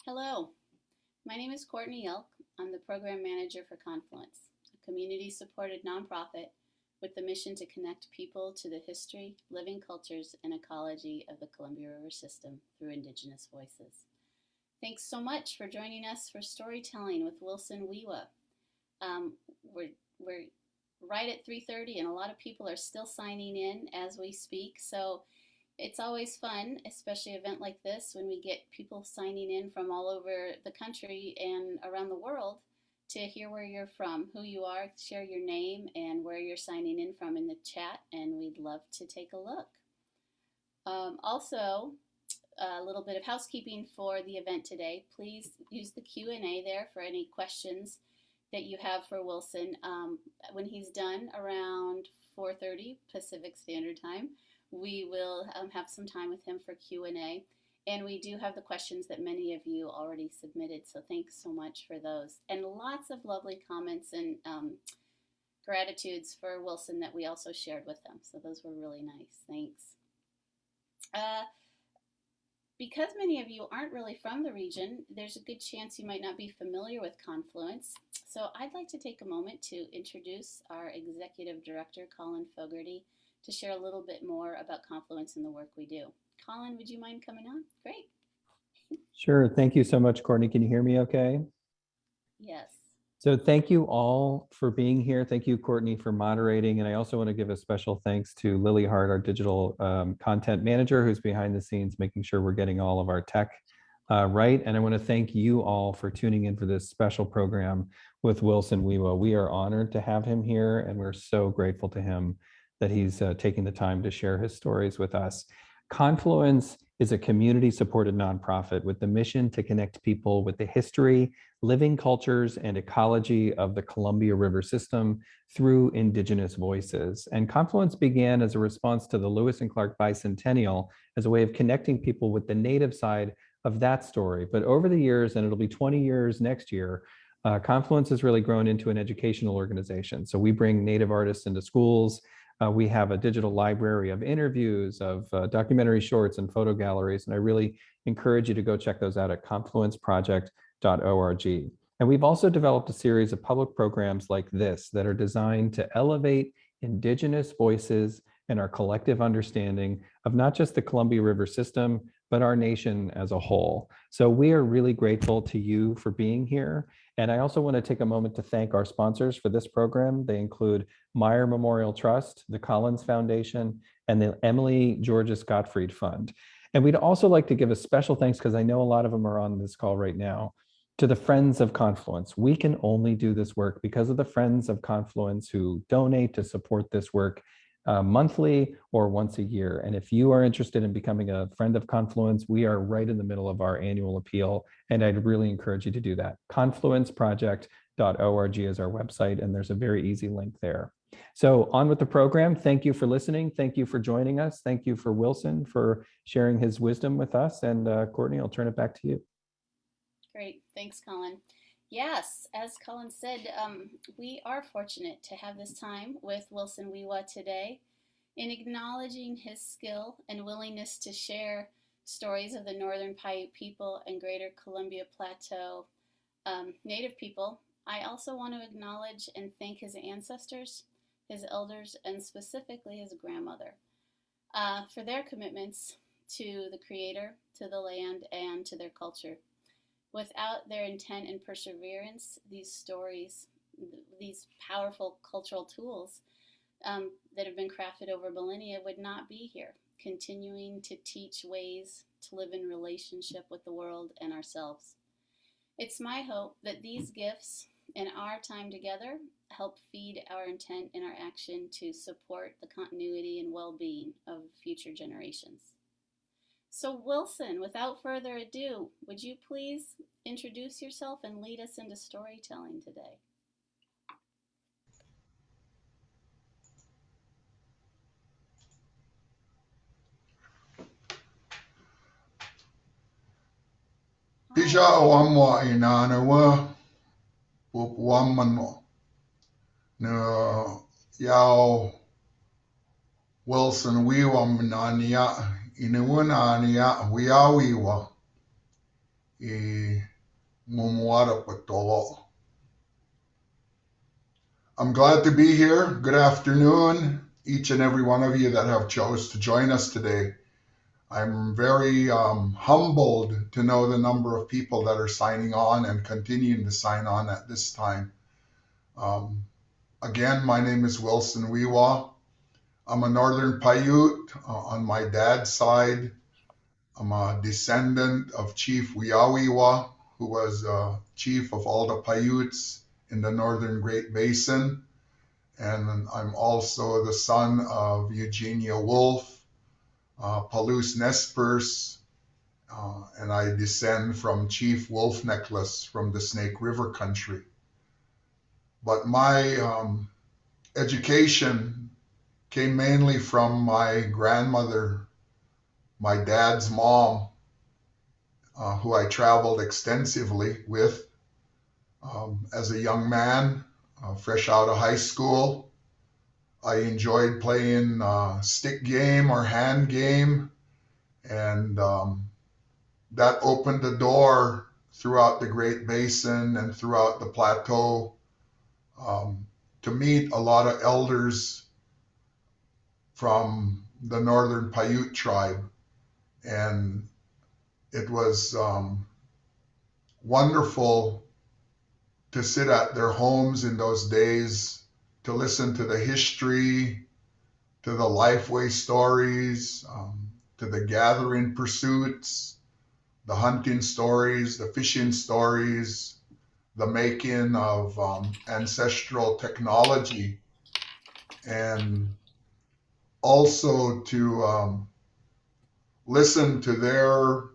Hello, my name is Courtney Yelk. I'm the Program Manager for Confluence, a community-supported nonprofit with the mission to connect people to the history, living cultures, and ecology of the Columbia River system through Indigenous voices. Thanks so much for joining us for storytelling with Wilson Wewa. We're right at 3:30 and a lot of people are still signing in as we speak, so it's always fun, especially an event like this, when we get people signing in from all over the country and around the world to hear where you're from, who you are, share your name and where you're signing in from in the chat, and we'd love to take a look. Also, a little bit of housekeeping for the event today. Please use the Q&A there for any questions that you have for Wilson. When he's done around 4:30 Pacific Standard Time, we will have some time with him for Q&A. And we do have the questions that many of you already submitted, so thanks so much for those. And lots of lovely comments and gratitudes for Wilson that we also shared with them. So those were really nice. Thanks. Because many of you aren't really from the region, there's a good chance you might not be familiar with Confluence. So I'd like to take a moment to introduce our Executive Director, Colin Fogarty, to share a little bit more about Confluence and the work we do. Colin, would you mind coming on? Great. Sure. Thank you so much, Courtney. Can you hear me okay? Yes. So thank you all for being here. Thank you, Courtney, for moderating. And I also want to give a special thanks to Lily Hart, our digital content manager, who's behind the scenes, making sure we're getting all of our tech right. And I want to thank you all for tuning in for this special program with Wilson Wewa. We are honored to have him here, and we're so grateful to him that he's taking the time to share his stories with us. Confluence is a community-supported nonprofit with the mission to connect people with the history, living cultures, and ecology of the Columbia River system through Indigenous voices. And Confluence began as a response to the Lewis and Clark Bicentennial as a way of connecting people with the Native side of that story. But over the years, and it'll be 20 years next year, Confluence has really grown into an educational organization. So we bring Native artists into schools. We have a digital library of interviews, of documentary shorts and photo galleries, and I really encourage you to go check those out at confluenceproject.org. And we've also developed a series of public programs like this that are designed to elevate Indigenous voices and our collective understanding of not just the Columbia River system, but our nation as a whole. So we are really grateful to you for being here. And I also want to take a moment to thank our sponsors for this program. They include Meyer Memorial Trust, the Collins Foundation, and the Emily Georges Gottfried Fund. And we'd also like to give a special thanks, because I know a lot of them are on this call right now, to the Friends of Confluence. We can only do this work because of the Friends of Confluence who donate to support this work monthly or once a year. And if you are interested in becoming a friend of Confluence, we are right in the middle of our annual appeal, and I'd really encourage you to do that. Confluenceproject.org is our website, and there's a very easy link there. So on with the program. Thank you for listening. Thank you for joining us. Thank you for Wilson for sharing his wisdom with us. And Courtney, I'll turn it back to you. Great. Thanks, Colin. Yes, as Colin said, we are fortunate to have this time with Wilson Wewa today in acknowledging his skill and willingness to share stories of the Northern Paiute people and Greater Columbia Plateau Native people. I also want to acknowledge and thank his ancestors, his elders, and specifically his grandmother for their commitments to the Creator, to the land, and to their culture. Without their intent and perseverance, these stories, these powerful cultural tools that have been crafted over millennia would not be here, continuing to teach ways to live in relationship with the world and ourselves. It's my hope that these gifts and our time together help feed our intent and our action to support the continuity and well being of future generations. So, Wilson, without further ado, would you please introduce yourself and lead us into storytelling today? Isha wamwa inana wa wamano na yao Wilson wiwa mnania inawunania wiawiwa I mumwara patolo. I'm glad to be here. Good afternoon, each and every one of you that have chose to join us today. I'm very humbled to know the number of people that are signing on and continuing to sign on at this time. Again, my name is Wilson Wewa. I'm a Northern Paiute on my dad's side. I'm a descendant of Chief Wiawiwa, who was chief of all the Paiutes in the Northern Great Basin. And I'm also the son of Eugenia Wolf, Palouse Nespers, and I descend from Chief Wolf Necklace from the Snake River country. But my education came mainly from my grandmother, my dad's mom, who I traveled extensively with as a young man, fresh out of high school. I enjoyed playing stick game or hand game, and that opened the door throughout the Great Basin and throughout the plateau to meet a lot of elders from the Northern Paiute tribe. And it was wonderful to sit at their homes in those days, to listen to the history, to the lifeway stories, to the gathering pursuits, the hunting stories, the fishing stories, the making of ancestral technology, and also to listen to their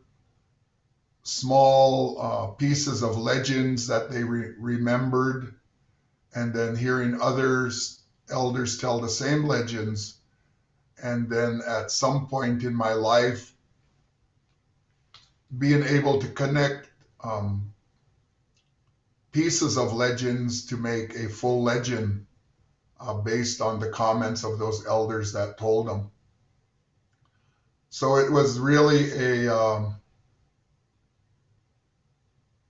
small pieces of legends that they remembered, and then hearing others, elders tell the same legends. And then at some point in my life, being able to connect pieces of legends to make a full legend based on the comments of those elders that told them. So it was really a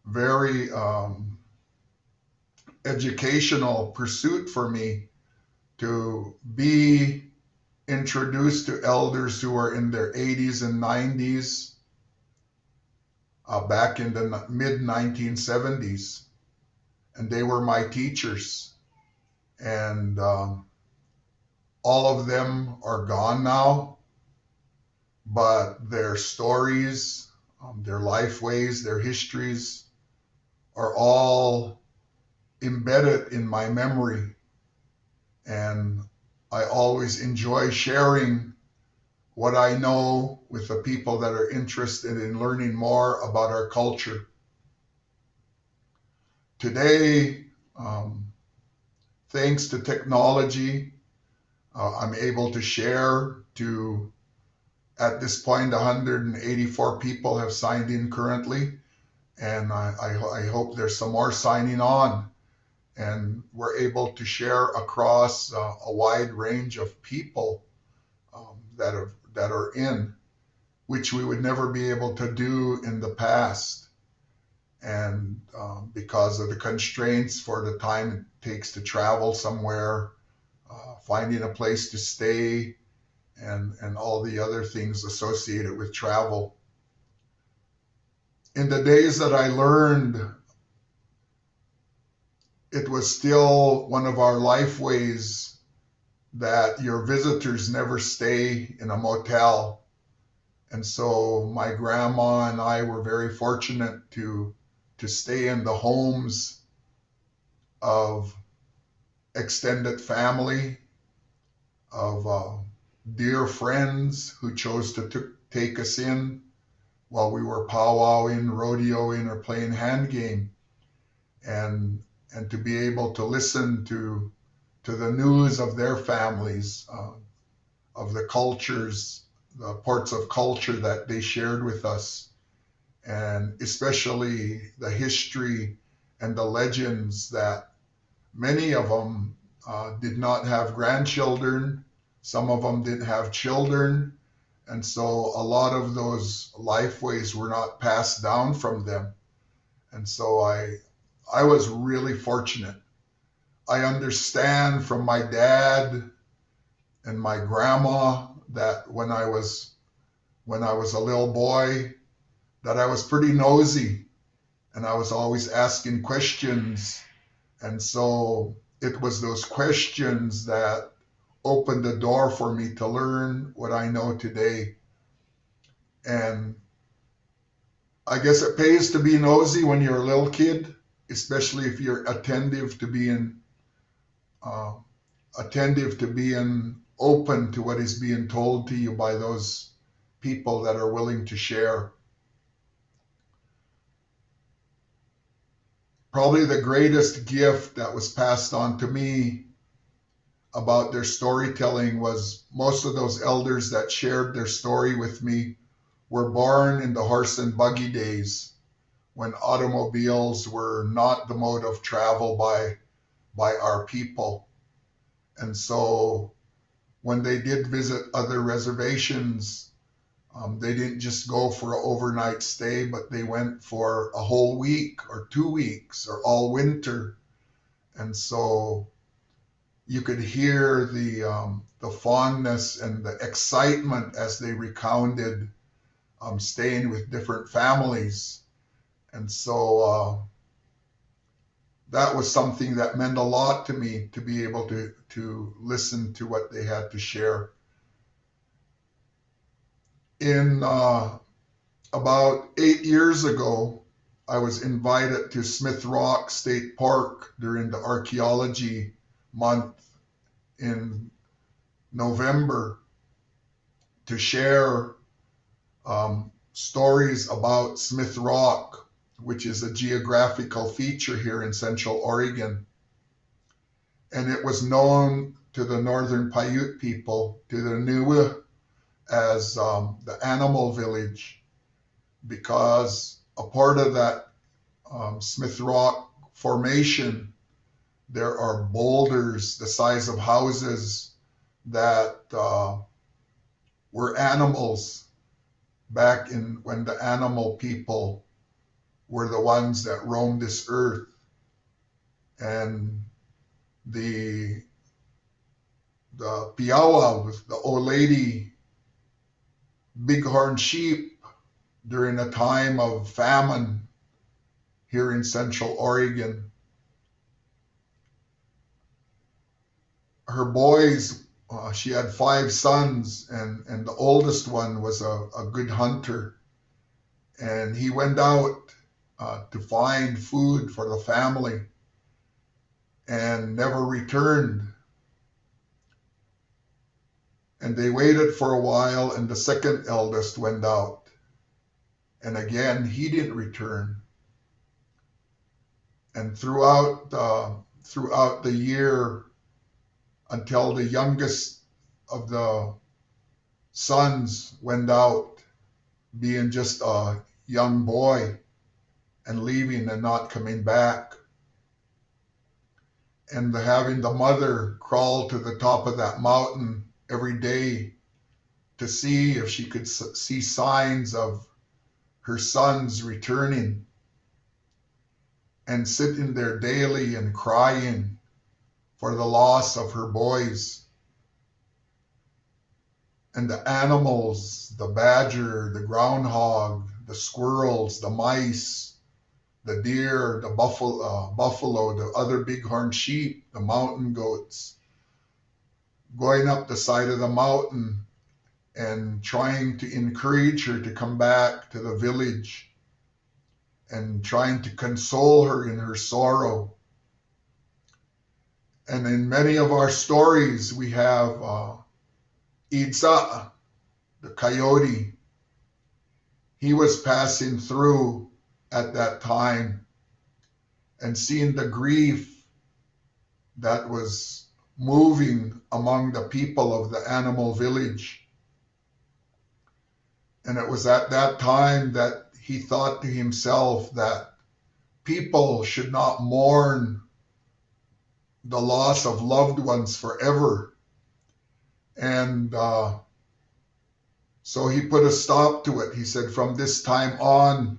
very educational pursuit for me to be introduced to elders who were in their 80s and 90s back in the mid 1970s. And they were my teachers. And all of them are gone now, but their stories, their life ways, their histories are all embedded in my memory. And I always enjoy sharing what I know with the people that are interested in learning more about our culture. Today, thanks to technology, I'm able to share to, at this point, 184 people have signed in currently, and I hope there's some more signing on. And we're able to share across a wide range of people that are in, which we would never be able to do in the past. And because of the constraints for the time it takes to travel somewhere, finding a place to stay, and all the other things associated with travel. In the days that I learned, it was still one of our life ways that your visitors never stay in a motel. And so my grandma and I were very fortunate to stay in the homes of extended family, of dear friends who chose to take us in while we were powwowing, rodeoing, or playing hand game, and to be able to listen to the news of their families, of the cultures, the parts of culture that they shared with us, and especially the history and the legends that many of them did not have grandchildren. Some of them didn't have children. And so a lot of those lifeways were not passed down from them. And so I was really fortunate. I understand from my dad and my grandma that when I was a little boy, that I was pretty nosy and I was always asking questions. And so it was those questions that opened the door for me to learn what I know today. And I guess it pays to be nosy when you're a little kid, especially if you're attentive to being open to what is being told to you by those people that are willing to share. Probably the greatest gift that was passed on to me about their storytelling was most of those elders that shared their story with me were born in the horse and buggy days when automobiles were not the mode of travel by our people. And so when they did visit other reservations, they didn't just go for an overnight stay, but they went for a whole week or 2 weeks or all winter. And so you could hear the fondness and the excitement as they recounted staying with different families. And so that was something that meant a lot to me, to be able to listen to what they had to share. In about 8 years ago, I was invited to Smith Rock State Park during the archaeology month in November to share stories about Smith Rock, which is a geographical feature here in Central Oregon. And it was known to the Northern Paiute people, to the Wewa, as the animal village, because a part of that Smith Rock formation, there are boulders the size of houses that were animals back in when the animal people were the ones that roamed this earth. And the Piawa, the old lady, bighorn sheep during a time of famine here in Central Oregon. Her boys, she had 5 sons, and the oldest one was a good hunter. And he went out to find food for the family and never returned. And they waited for a while, and the second eldest went out. And again, he didn't return. And throughout throughout the year until the youngest of the sons went out, being just a young boy and leaving and not coming back. And having the mother crawl to the top of that mountain every day to see if she could see signs of her sons returning, and sitting there daily and crying for the loss of her boys. And the animals, the badger, the groundhog, the squirrels, the mice, the deer, the buffalo, the other bighorn sheep, the mountain goats, going up the side of the mountain and trying to encourage her to come back to the village and trying to console her in her sorrow. And in many of our stories, we have Idza, the coyote. He was passing through at that time and seeing the grief that was moving among the people of the animal village. And it was at that time that he thought to himself that people should not mourn the loss of loved ones forever. And so he put a stop to it. He said, from this time on,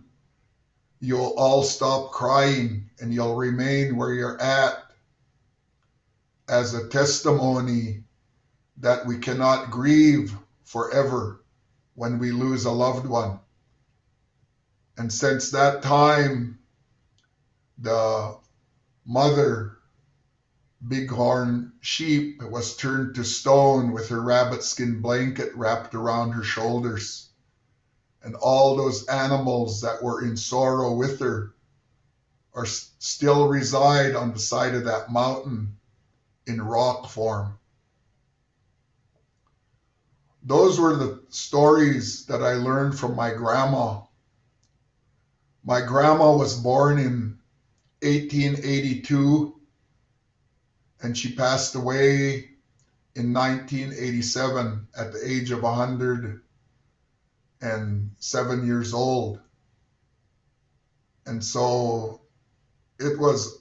you'll all stop crying and you'll remain where you're at as a testimony that we cannot grieve forever when we lose a loved one. And since that time, the mother bighorn sheep was turned to stone with her rabbit skin blanket wrapped around her shoulders. And all those animals that were in sorrow with her are still reside on the side of that mountain in rock form. Those were the stories that I learned from my grandma. My grandma was born in 1882 and she passed away in 1987 at the age of 107 years old. And so it was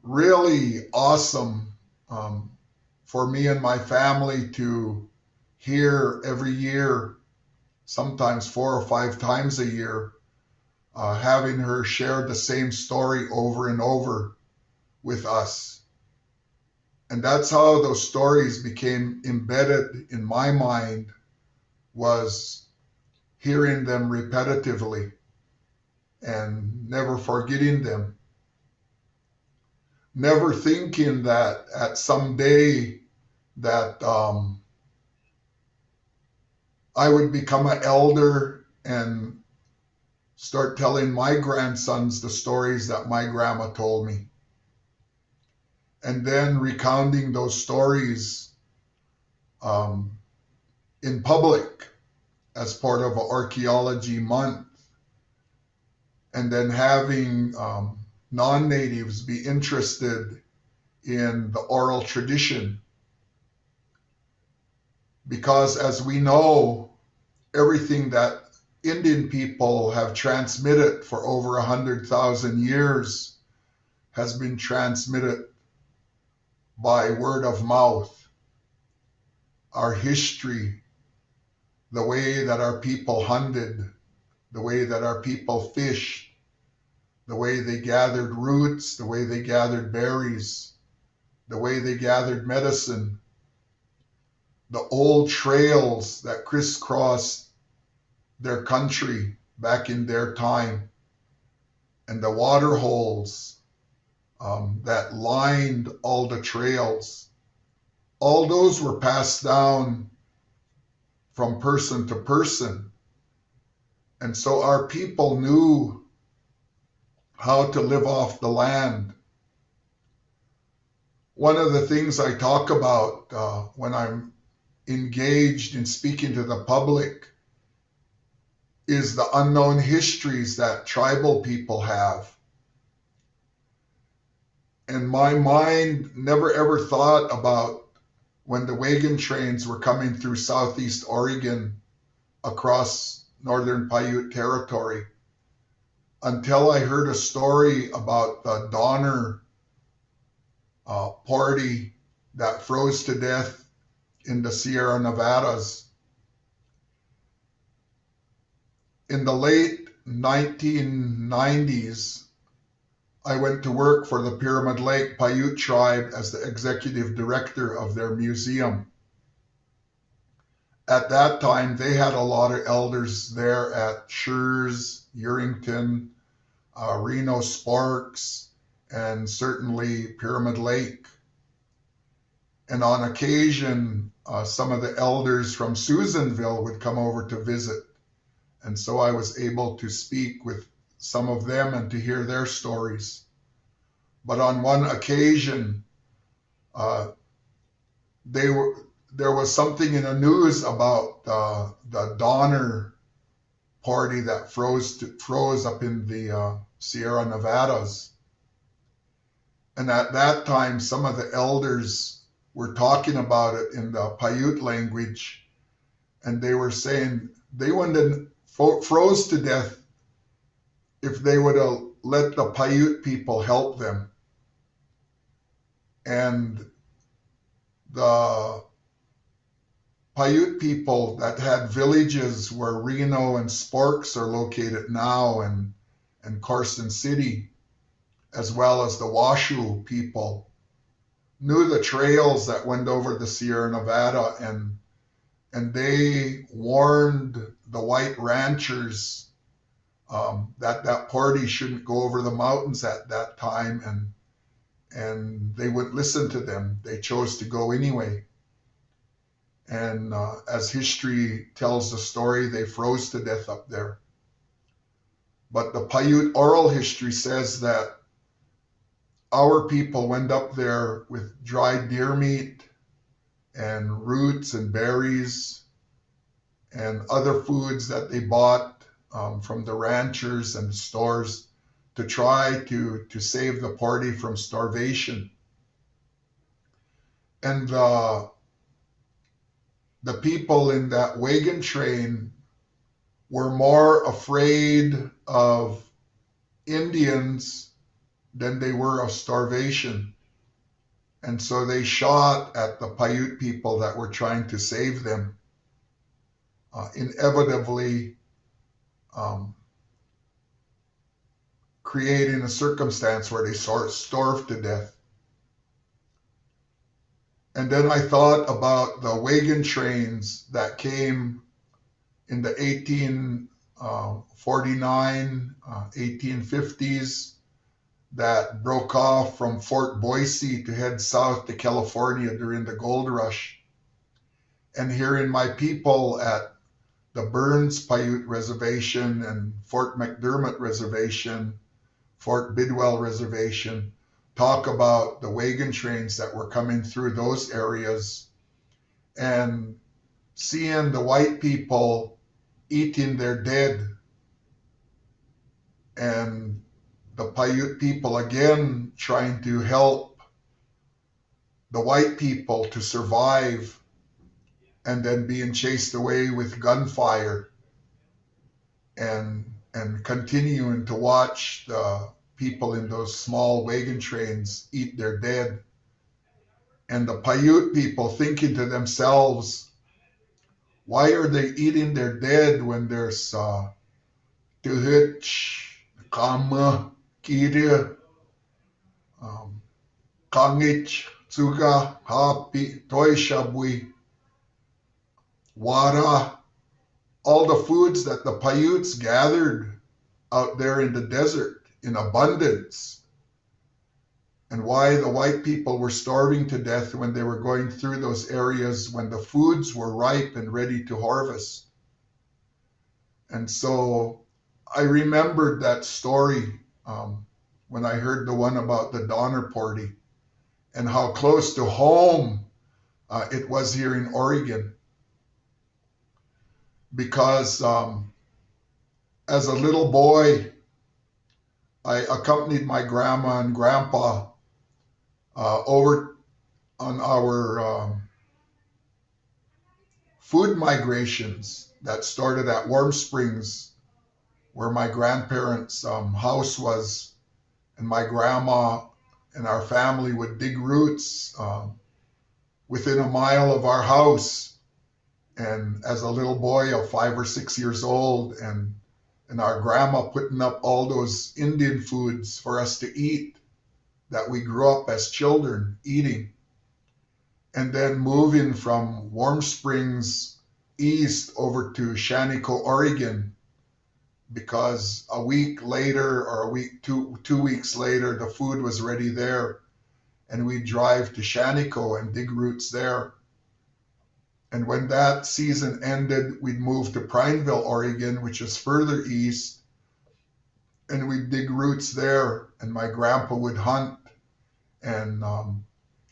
really awesome for me and my family to hear every year, sometimes 4 or 5 times a year, having her share the same story over and over with us. And that's how those stories became embedded in my mind, was hearing them repetitively and never forgetting them. Never thinking that at some day that I would become an elder and start telling my grandsons the stories that my grandma told me. And then recounting those stories in public as part of an archaeology month. And then having non-natives be interested in the oral tradition. Because as we know, everything that Indian people have transmitted for over 100,000 years has been transmitted by word of mouth. Our history, the way that our people hunted, the way that our people fished, the way they gathered roots, the way they gathered berries, the way they gathered medicine, the old trails that crisscrossed their country back in their time, and the water holes that lined all the trails. All those were passed down from person to person. And so our people knew how to live off the land. One of the things I talk about when I'm engaged in speaking to the public is the unknown histories that tribal people have. And my mind never ever thought about when the wagon trains were coming through southeast Oregon across northern Paiute territory until I heard a story about the Donner party that froze to death in the Sierra Nevadas. In the late 1990s, I went to work for the Pyramid Lake Paiute tribe as the executive director of their museum. At that time, they had a lot of elders there at Schurz, Urington, Reno Sparks, and certainly Pyramid Lake. And on occasion, some of the elders from Susanville would come over to visit. And so I was able to speak with some of them and to hear their stories. But on one occasion, there was something in the news about the Donner party that froze up in the Sierra Nevadas. And at that time, some of the elders were talking about it in the Paiute language, and they were saying they wouldn't have froze to death if they would have let the Paiute people help them. And the Paiute people that had villages where Reno and Sparks are located now, and Carson City, as well as the Washoe people, knew the trails that went over the Sierra Nevada, and they warned the white ranchers that party shouldn't go over the mountains at that time, and they wouldn't listen to them. They chose to go anyway. And as history tells the story, they froze to death up there. But the Paiute oral history says that our people went up there with dried deer meat and roots and berries and other foods that they bought from the ranchers and stores to try to save the party from starvation. And the people in that wagon train were more afraid of Indians than they were of starvation. And so they shot at the Paiute people that were trying to save them, inevitably creating a circumstance where they starved to death. And then I thought about the wagon trains that came in the 1849, 1850s that broke off from Fort Boise to head south to California during the gold rush. And hearing my people at the Burns Paiute Reservation and Fort McDermott Reservation, Fort Bidwell Reservation, talk about the wagon trains that were coming through those areas, and seeing the white people eating their dead, and the Paiute people again trying to help the white people to survive, and then being chased away with gunfire, and continuing to watch the people in those small wagon trains eat their dead. And the Paiute people thinking to themselves, why are they eating their dead when there's Tuhich, Kama, Kiri, Kangich, Tsuga, Hapi, Toishabui, Wara, all the foods that the Paiutes gathered out there in the desert in abundance, and why the white people were starving to death when they were going through those areas when the foods were ripe and ready to harvest. And so I remembered that story when I heard the one about the Donner Party and how close to home it was here in Oregon. Because as a little boy, I accompanied my grandma and grandpa over on our food migrations that started at Warm Springs, where my grandparents' house was, and my grandma and our family would dig roots within a mile of our house. And as a little boy of 5 or 6 years old, and our grandma putting up all those Indian foods for us to eat that we grew up as children eating. And then moving from Warm Springs east over to Shaniko, Oregon, because a week later or a week, 2 weeks later, the food was ready there. And we'd drive to Shaniko and dig roots there. And when that season ended, we'd move to Prineville, Oregon, which is further east, and we'd dig roots there. And my grandpa would hunt and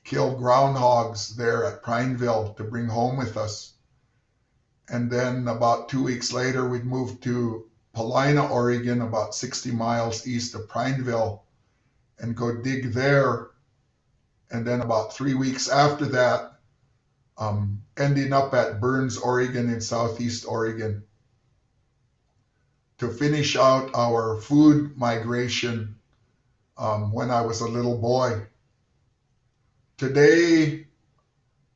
kill groundhogs there at Prineville to bring home with us. And then about 2 weeks later, we'd move to Paulina, Oregon, about 60 miles east of Prineville, and go dig there. And then about 3 weeks after that, ending up at Burns, Oregon in Southeast Oregon to finish out our food migration when I was a little boy. Today,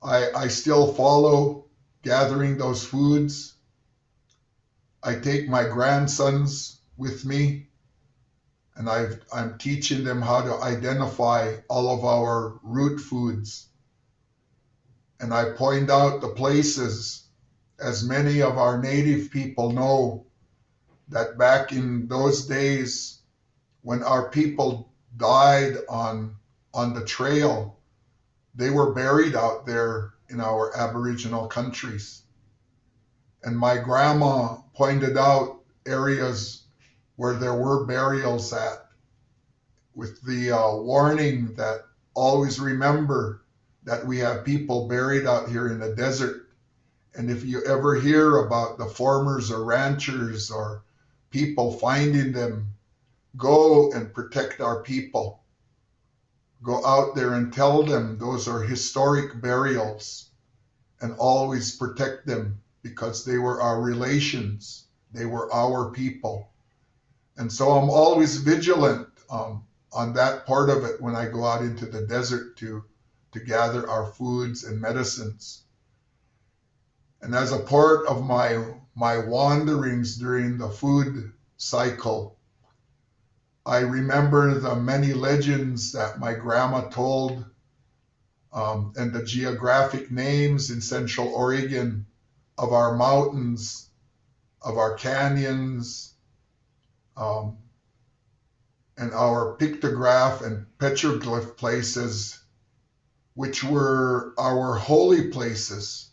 I still follow gathering those foods. I take my grandsons with me, and I'm teaching them how to identify all of our root foods. And I point out the places, as many of our native people know, that back in those days when our people died on the trail, they were buried out there in our Aboriginal countries. And my grandma pointed out areas where there were burials at, with the warning that always remember that we have people buried out here in the desert. And if you ever hear about the farmers or ranchers or people finding them, go and protect our people. Go out there and tell them those are historic burials, and always protect them, because they were our relations. They were our people. And so I'm always vigilant on that part of it when I go out into the desert to gather our foods and medicines. And as a part of my wanderings during the food cycle, I remember the many legends that my grandma told, and the geographic names in Central Oregon of our mountains, of our canyons, and our pictograph and petroglyph places, which were our holy places.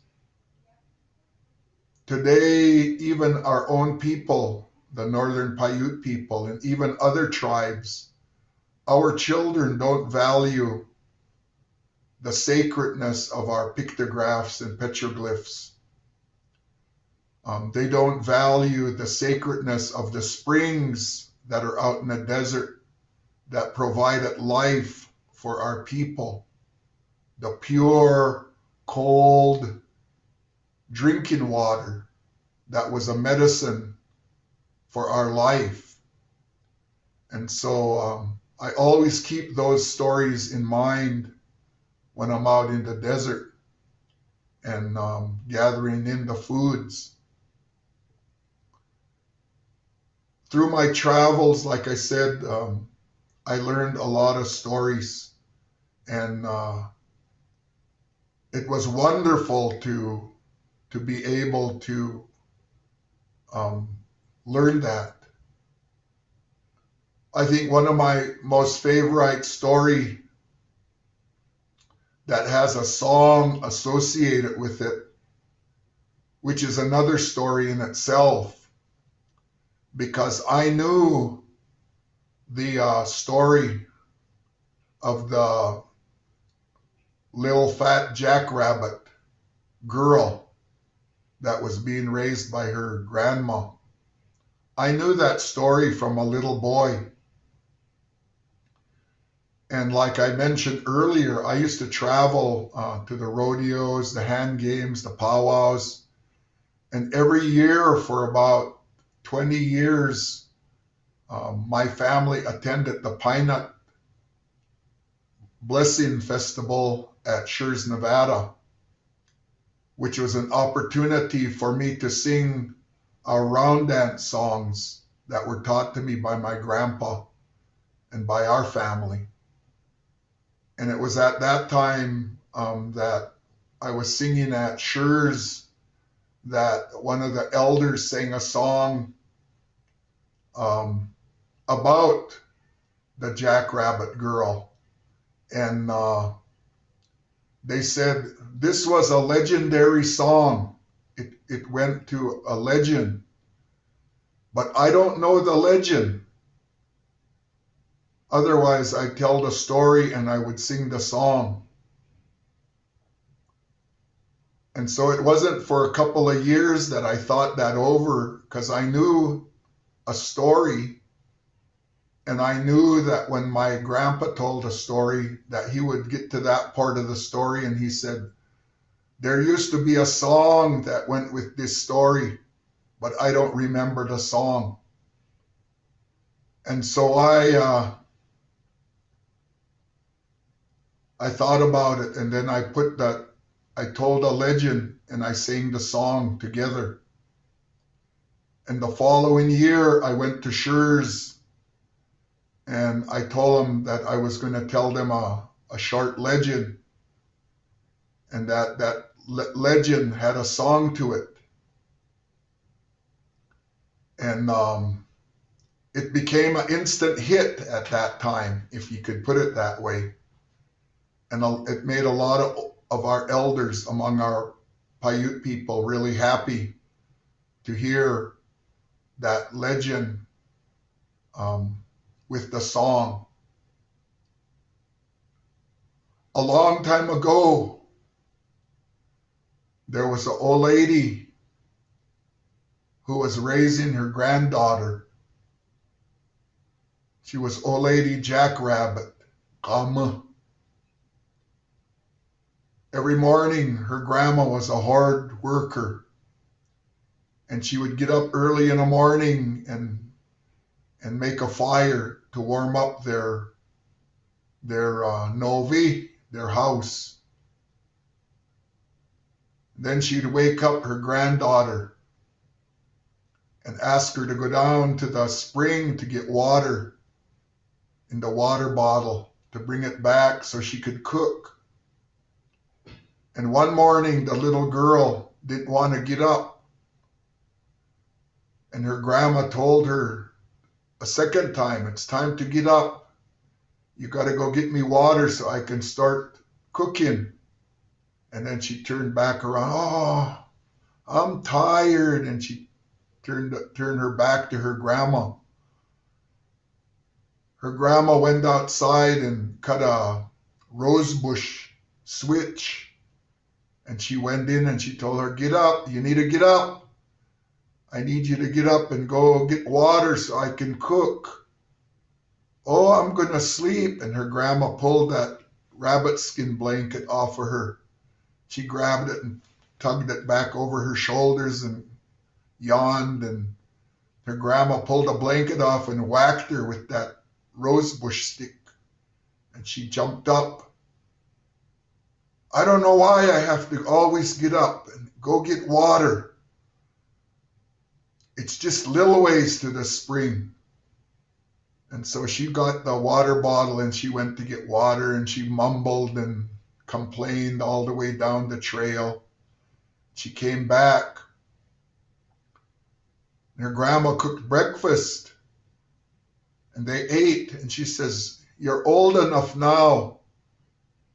Today, even our own people, the Northern Paiute people, and even other tribes, our children don't value the sacredness of our pictographs and petroglyphs. They don't value the sacredness of the springs that are out in the desert that provided life for our people, the pure, cold drinking water that was a medicine for our life. And so I always keep those stories in mind when I'm out in the desert and gathering in the foods. Through my travels, like I said, I learned a lot of stories, and it was wonderful to be able to learn that. I think one of my most favorite story that has a song associated with it, which is another story in itself, because I knew the story of the little fat jackrabbit girl that was being raised by her grandma. I knew that story from a little boy. And like I mentioned earlier, I used to travel to the rodeos, the hand games, the powwows. And every year for about 20 years, my family attended the Pine Nut Blessing Festival at Schurz, Nevada, which was an opportunity for me to sing our round dance songs that were taught to me by my grandpa and by our family. And it was at that time that I was singing at Schurz that one of the elders sang a song about the Jackrabbit Girl. And they said this was a legendary song. It went to a legend. But I don't know the legend. Otherwise, I'd tell the story and I would sing the song. And so it wasn't for a couple of years that I thought that over, because I knew a story. And I knew that when my grandpa told a story, that he would get to that part of the story and he said, there used to be a song that went with this story, but I don't remember the song. And so I thought about it, and then I told a legend and I sang the song together. And the following year I went to Schurz and I told them that I was going to tell them a short legend, and that legend had a song to it. And it became an instant hit at that time, if you could put it that way. And it made a lot of our elders among our Paiute people really happy to hear that legend with the song. A long time ago, there was an old lady who was raising her granddaughter. She was old lady Jackrabbit, Kama. Every morning, her grandma was a hard worker, and she would get up early in the morning and make a fire to warm up their novi, their house. Then she'd wake up her granddaughter and ask her to go down to the spring to get water in the water bottle to bring it back so she could cook. And one morning, the little girl didn't want to get up. And her grandma told her a second time, it's time to get up. You got to go get me water so I can start cooking. And then she turned back around. Oh, I'm tired. And she turned her back to her grandma. Her grandma went outside and cut a rosebush switch. And she went in and she told her, get up, you need to get up. I need you to get up and go get water so I can cook. Oh, I'm going to sleep. And her grandma pulled that rabbit skin blanket off of her. She grabbed it and tugged it back over her shoulders and yawned. And her grandma pulled a blanket off and whacked her with that rosebush stick. And she jumped up. I don't know why I have to always get up and go get water. It's just little ways to the spring. And so she got the water bottle and she went to get water, and she mumbled and complained all the way down the trail. She came back. Her grandma cooked breakfast and they ate, and she says, you're old enough now.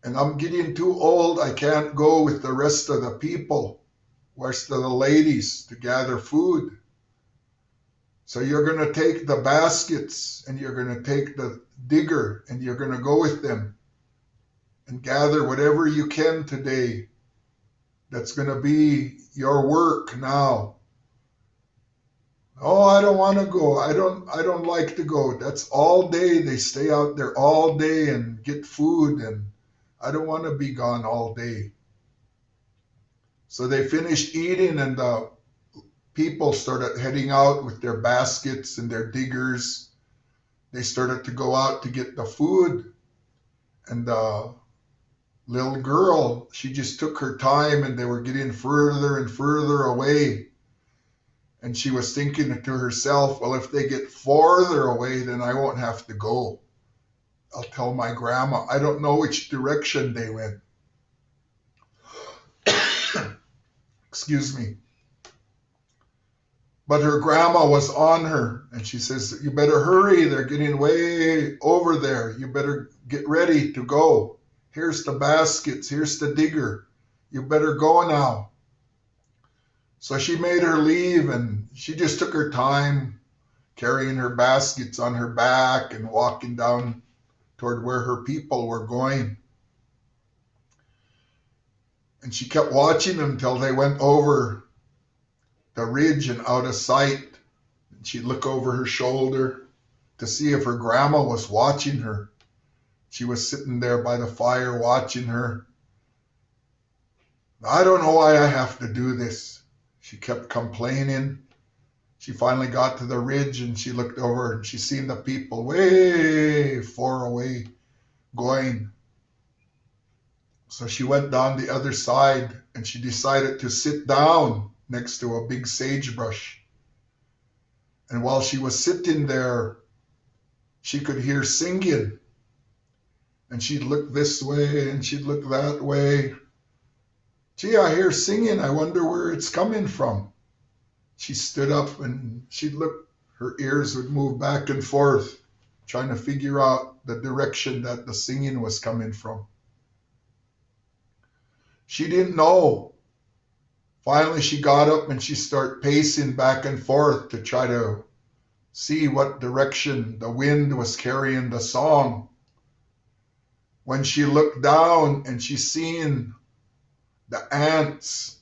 And I'm getting too old. I can't go with the rest of the people, rest of the ladies, to gather food. So you're going to take the baskets and you're going to take the digger and you're going to go with them and gather whatever you can today. That's going to be your work now. Oh, I don't want to go. I don't like to go. That's all day. They stay out there all day and get food, and I don't want to be gone all day. So they finished eating, and the people started heading out with their baskets and their diggers. They started to go out to get the food, and the little girl, she just took her time, and they were getting further and further away. And she was thinking to herself, well, if they get farther away, then I won't have to go. I'll tell my grandma. I don't know which direction they went. Excuse me. But her grandma was on her, and she says, you better hurry. They're getting way over there. You better get ready to go. Here's the baskets. Here's the digger. You better go now. So she made her leave, and she just took her time carrying her baskets on her back and walking down toward where her people were going. And she kept watching them till they went over the ridge and out of sight. And she'd look over her shoulder to see if her grandma was watching her. She was sitting there by the fire watching her. I don't know why I have to do this. She kept complaining. She finally got to the ridge, and she looked over, and she seen the people way far away going. So she went down the other side, and she decided to sit down next to a big sagebrush. And while she was sitting there, she could hear singing. And she'd look this way and she'd look that way. Gee, I hear singing. I wonder where it's coming from. She stood up and she'd look. Her ears would move back and forth, trying to figure out the direction that the singing was coming from. She didn't know. Finally, she got up and she started pacing back and forth to try to see what direction the wind was carrying the song. When she looked down and she seen the ants,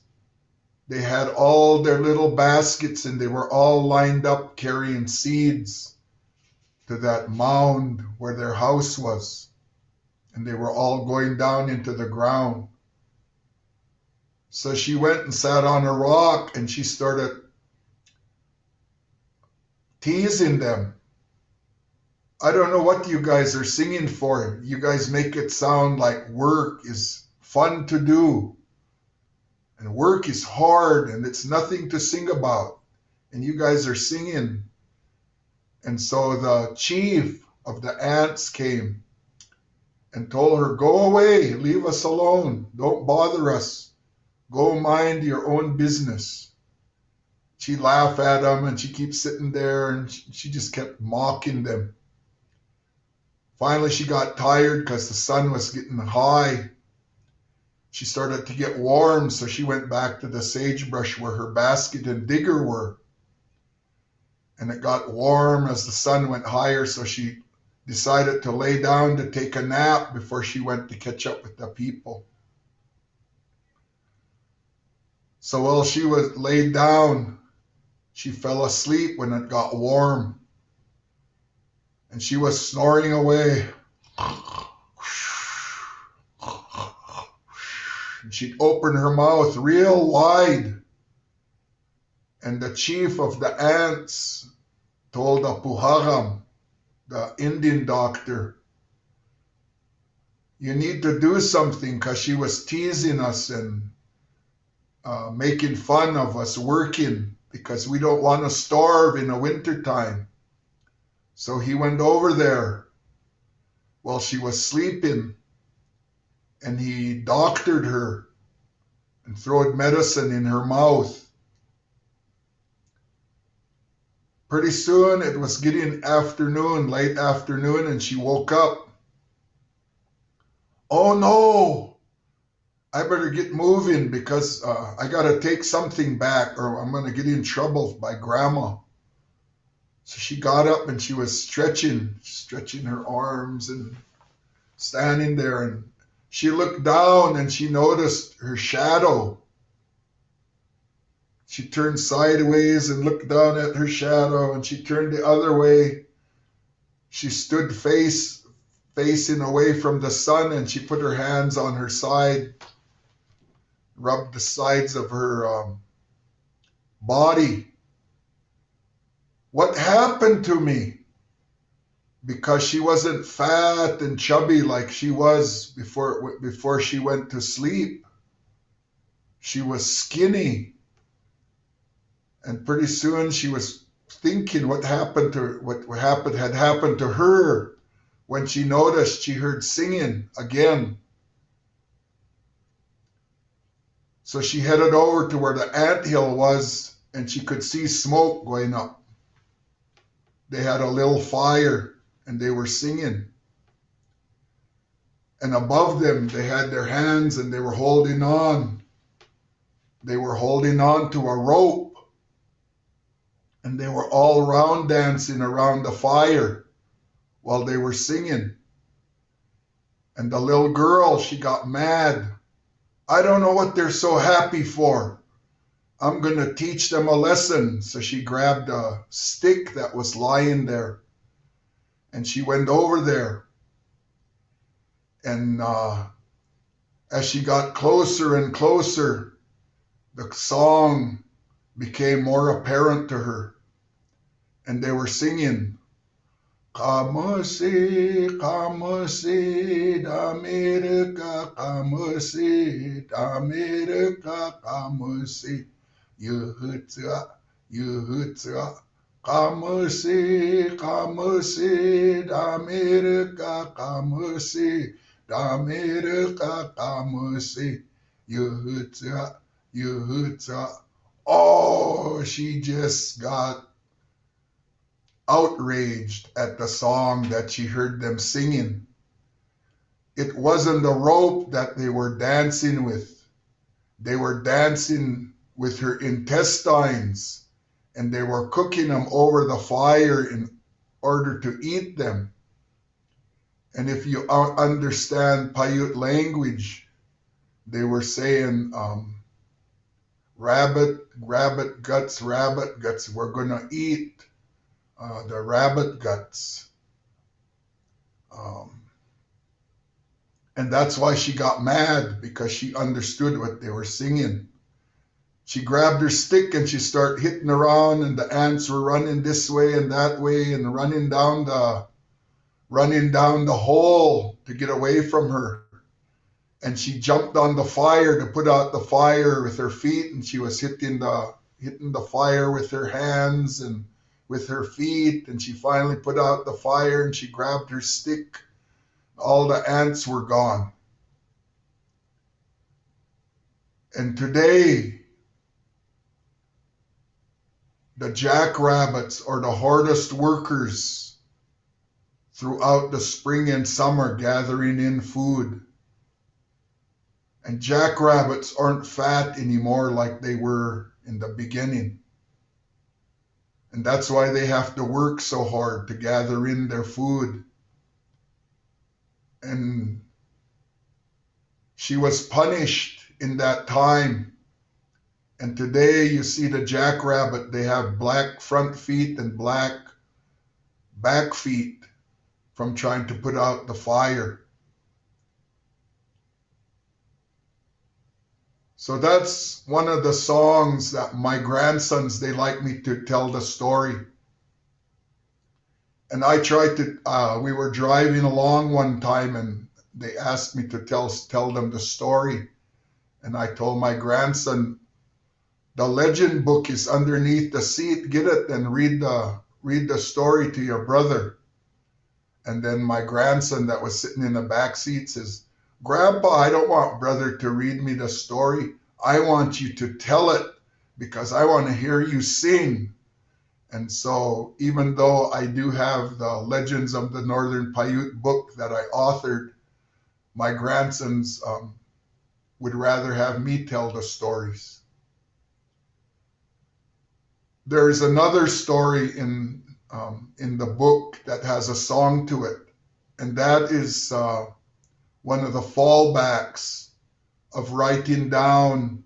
they had all their little baskets and they were all lined up carrying seeds to that mound where their house was. And they were all going down into the ground. So she went and sat on a rock and she started teasing them. I don't know what you guys are singing for. You guys make it sound like work is fun to do. And work is hard and it's nothing to sing about. And you guys are singing. And so the chief of the ants came and told her, go away, leave us alone. Don't bother us. Go mind your own business. She laughed at him and she keeps sitting there and she just kept mocking them. Finally, she got tired because the sun was getting high. She started to get warm, so she went back to the sagebrush where her basket and digger were. And it got warm as the sun went higher, so she decided to lay down to take a nap before she went to catch up with the people. So while she was laid down, she fell asleep when it got warm. And she was snoring away. And she'd open her mouth real wide. And the chief of the ants told the Puharam, the Indian doctor, you need to do something because she was teasing us and making fun of us working because we don't want to starve in the wintertime. So he went over there while she was sleeping and he doctored her and throwed medicine in her mouth. Pretty soon it was getting afternoon, late afternoon, and she woke up. Oh no, I better get moving because I got to take something back or I'm going to get in trouble by grandma. So she got up and she was stretching her arms and standing there. And she looked down and she noticed her shadow. She turned sideways and looked down at her shadow, and she turned the other way. She stood facing away from the sun, and she put her hands on her side, rubbed the sides of her body. What happened to me? Because she wasn't fat and chubby like she was before she went to sleep. She was skinny. And pretty soon she was thinking what happened had happened to her when she noticed she heard singing again. So she headed over to where the anthill was, and she could see smoke going up. They had a little fire, and they were singing. And above them, they had their hands, and they were holding on. They were holding on to a rope. And they were all round dancing around the fire while they were singing. And the little girl, she got mad. I don't know what they're so happy for. I'm going to teach them a lesson. So she grabbed a stick that was lying there. And she went over there. And as she got closer and closer, the song became more apparent to her. And they were singing, Kamusi, Kamusi, America, Kamusi, America, Kamusi, Yuhutsa, Yuhutsa, Kamusi, Kamusi, America, Kamusi, America, Kamusi, Yuhutsa, Yuhutsa. Oh, she just got outraged at the song that she heard them singing. It wasn't the rope that they were dancing with. They were dancing with her intestines, and they were cooking them over the fire in order to eat them. And if you understand Paiute language, they were saying, rabbit guts, we're gonna eat the rabbit guts. And that's why she got mad, because she understood what they were singing. She grabbed her stick and she started hitting around, and the ants were running this way and that way and running down the hole to get away from her. And she jumped on the fire to put out the fire with her feet, and she was hitting the fire with her hands and with her feet, and she finally put out the fire, and she grabbed her stick. All the ants were gone. And today, the jackrabbits are the hardest workers throughout the spring and summer, gathering in food. And jackrabbits aren't fat anymore like they were in the beginning. And that's why they have to work so hard to gather in their food. And she was punished in that time. And today you see the jackrabbit, they have black front feet and black back feet from trying to put out the fire. So that's one of the songs that my grandsons, they like me to tell the story. And I tried to, we were driving along one time and they asked me to tell them the story. And I told my grandson, the legend book is underneath the seat. Get it and read the story to your brother. And then my grandson that was sitting in the back seat says, Grandpa, I don't want brother to read me the story. I want you to tell it because I want to hear you sing. And so even though I do have the Legends of the Northern Paiute book that I authored, my grandsons would rather have me tell the stories. There's another story in the book that has a song to it, and that is one of the fallbacks of writing down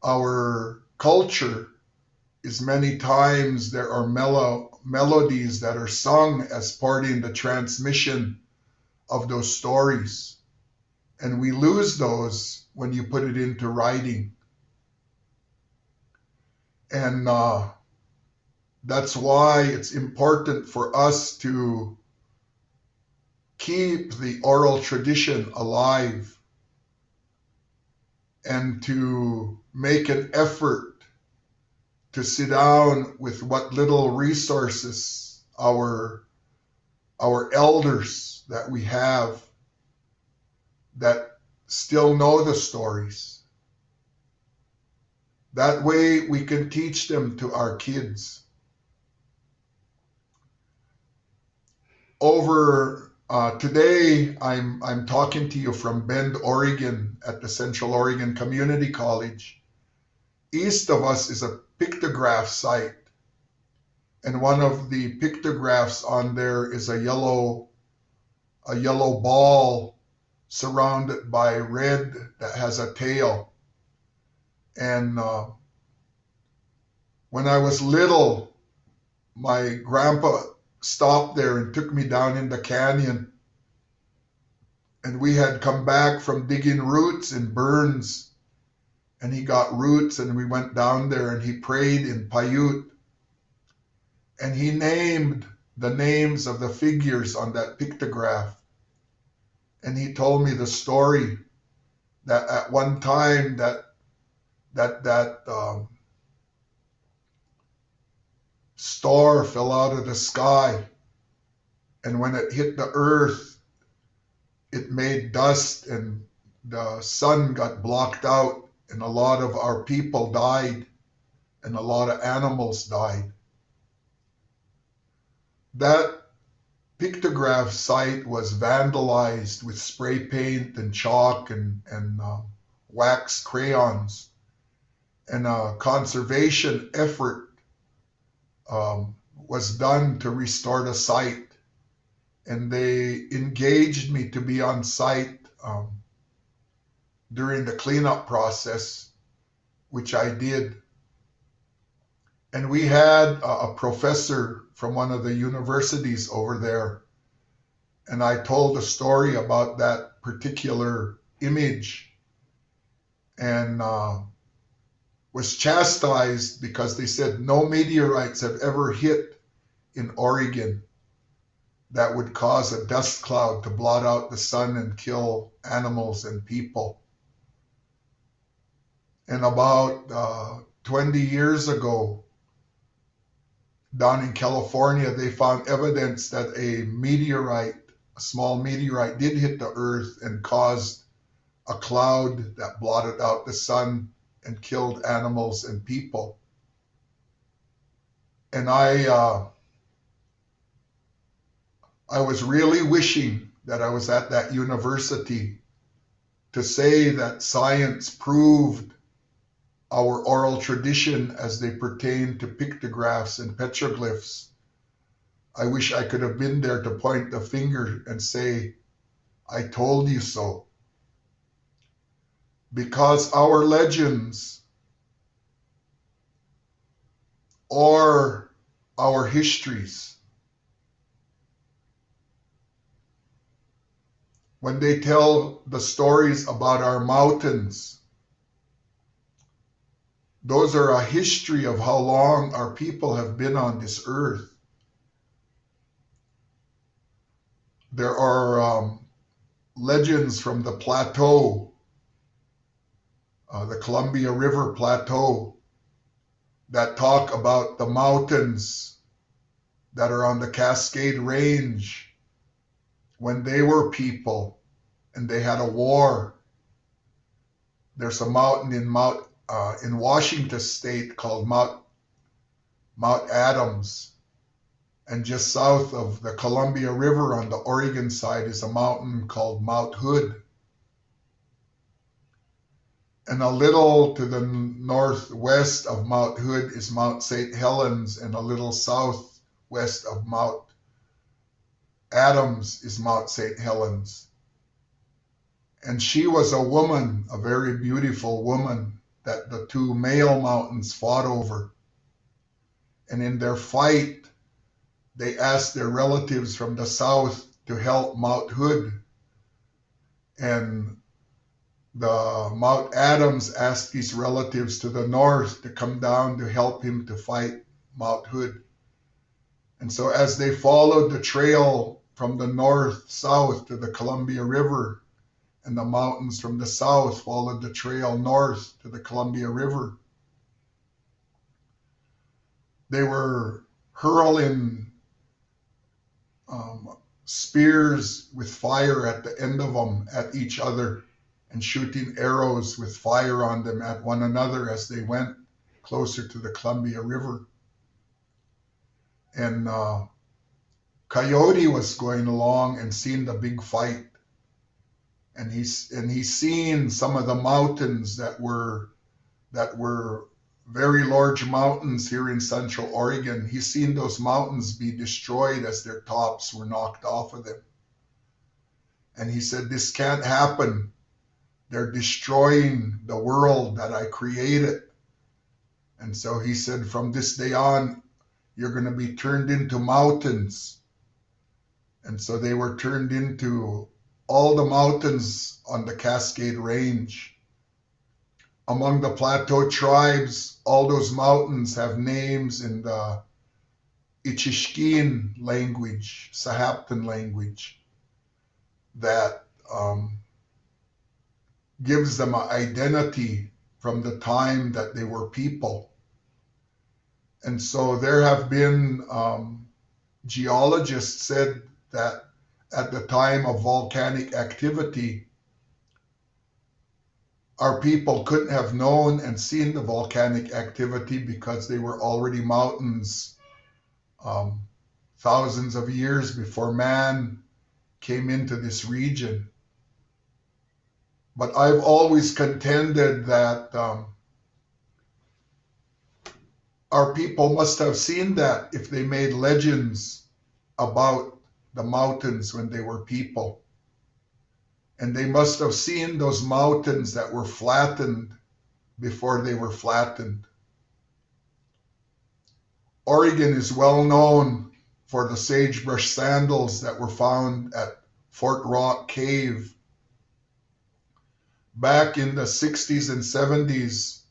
our culture is many times there are melodies that are sung as part in the transmission of those stories. And we lose those when you put it into writing. And that's why it's important for us to keep the oral tradition alive and to make an effort to sit down with what little resources our elders that we have that still know the stories. That way we can teach them to our kids. Today, I'm talking to you from Bend, Oregon, at the Central Oregon Community College. East of us is a pictograph site, and one of the pictographs on there is a yellow ball surrounded by red that has a tail. And when I was little, my grandpa stopped there and took me down in the canyon. And we had come back from digging roots in Burns. And he got roots and we went down there and he prayed in Paiute. And he named the names of the figures on that pictograph. And he told me the story that at one time that star fell out of the sky, and when it hit the earth, it made dust and the sun got blocked out, and a lot of our people died and a lot of animals died. That pictograph site was vandalized with spray paint and chalk and wax crayons, and a conservation effort was done to restore the site. And they engaged me to be on site during the cleanup process, which I did. And we had a professor from one of the universities over there, and I told a story about that particular image, and was chastised because they said no meteorites have ever hit in Oregon that would cause a dust cloud to blot out the sun and kill animals and people. And about 20 years ago, down in California, they found evidence that a small meteorite did hit the earth and caused a cloud that blotted out the sun and killed animals and people. And I was really wishing that I was at that university to say that science proved our oral tradition as they pertain to pictographs and petroglyphs. I wish I could have been there to point the finger and say, I told you so. Because our legends or our histories, when they tell the stories about our mountains, those are a history of how long our people have been on this earth. There are legends from the plateau, the Columbia River Plateau, that talk about the mountains that are on the Cascade Range when they were people and they had a war. There's a mountain in Washington State called Mount Adams, and just south of the Columbia River on the Oregon side is a mountain called Mount Hood. And a little to the northwest of Mount Hood is Mount St. Helens, and a little southwest of Mount Adams is Mount St. Helens. And she was a woman, a very beautiful woman, that the two male mountains fought over. And in their fight, they asked their relatives from the south to help Mount Hood. And the Mount Adams asked his relatives to the north to come down to help him to fight Mount Hood. And so as they followed the trail from the north south to the Columbia River, and the mountains from the south followed the trail north to the Columbia River, they were hurling spears with fire at the end of them at each other and shooting arrows with fire on them at one another as they went closer to the Columbia River. And Coyote was going along and seen the big fight. And he's seen some of the mountains that were very large mountains here in Central Oregon. He's seen those mountains be destroyed as their tops were knocked off of them. And he said, this can't happen. They're destroying the world that I created. And so he said, from this day on, you're going to be turned into mountains. And so they were turned into all the mountains on the Cascade Range. Among the Plateau tribes, all those mountains have names in the Ichishkin language, Sahaptin language, that gives them an identity from the time that they were people. And so there have been geologists said that at the time of volcanic activity, our people couldn't have known and seen the volcanic activity because they were already mountains thousands of years before man came into this region. But I've always contended that our people must have seen that if they made legends about the mountains when they were people. And they must have seen those mountains that were flattened before they were flattened. Oregon is well known for the sagebrush sandals that were found at Fort Rock Cave. Back in the 60s and 70s,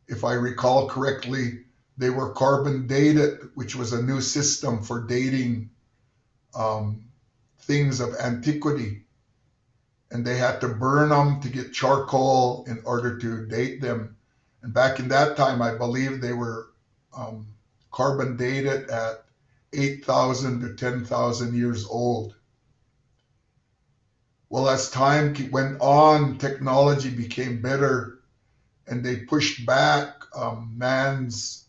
if I recall correctly, they were carbon dated, which was a new system for dating things of antiquity. And they had to burn them to get charcoal in order to date them. And back in that time, I believe they were carbon dated at 8,000 to 10,000 years old. Well, as time went on, technology became better, and they pushed back man's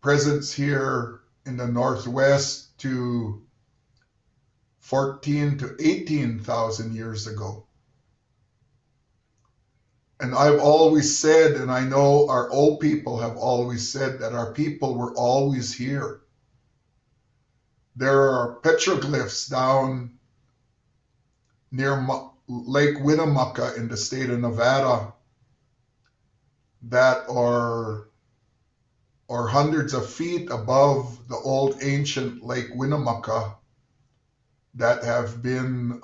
presence here in the Northwest to 14 to 18,000 years ago. And I've always said, and I know our old people have always said, that our people were always here. There are petroglyphs down near Lake Winnemucca in the state of Nevada that are hundreds of feet above the old ancient Lake Winnemucca that have been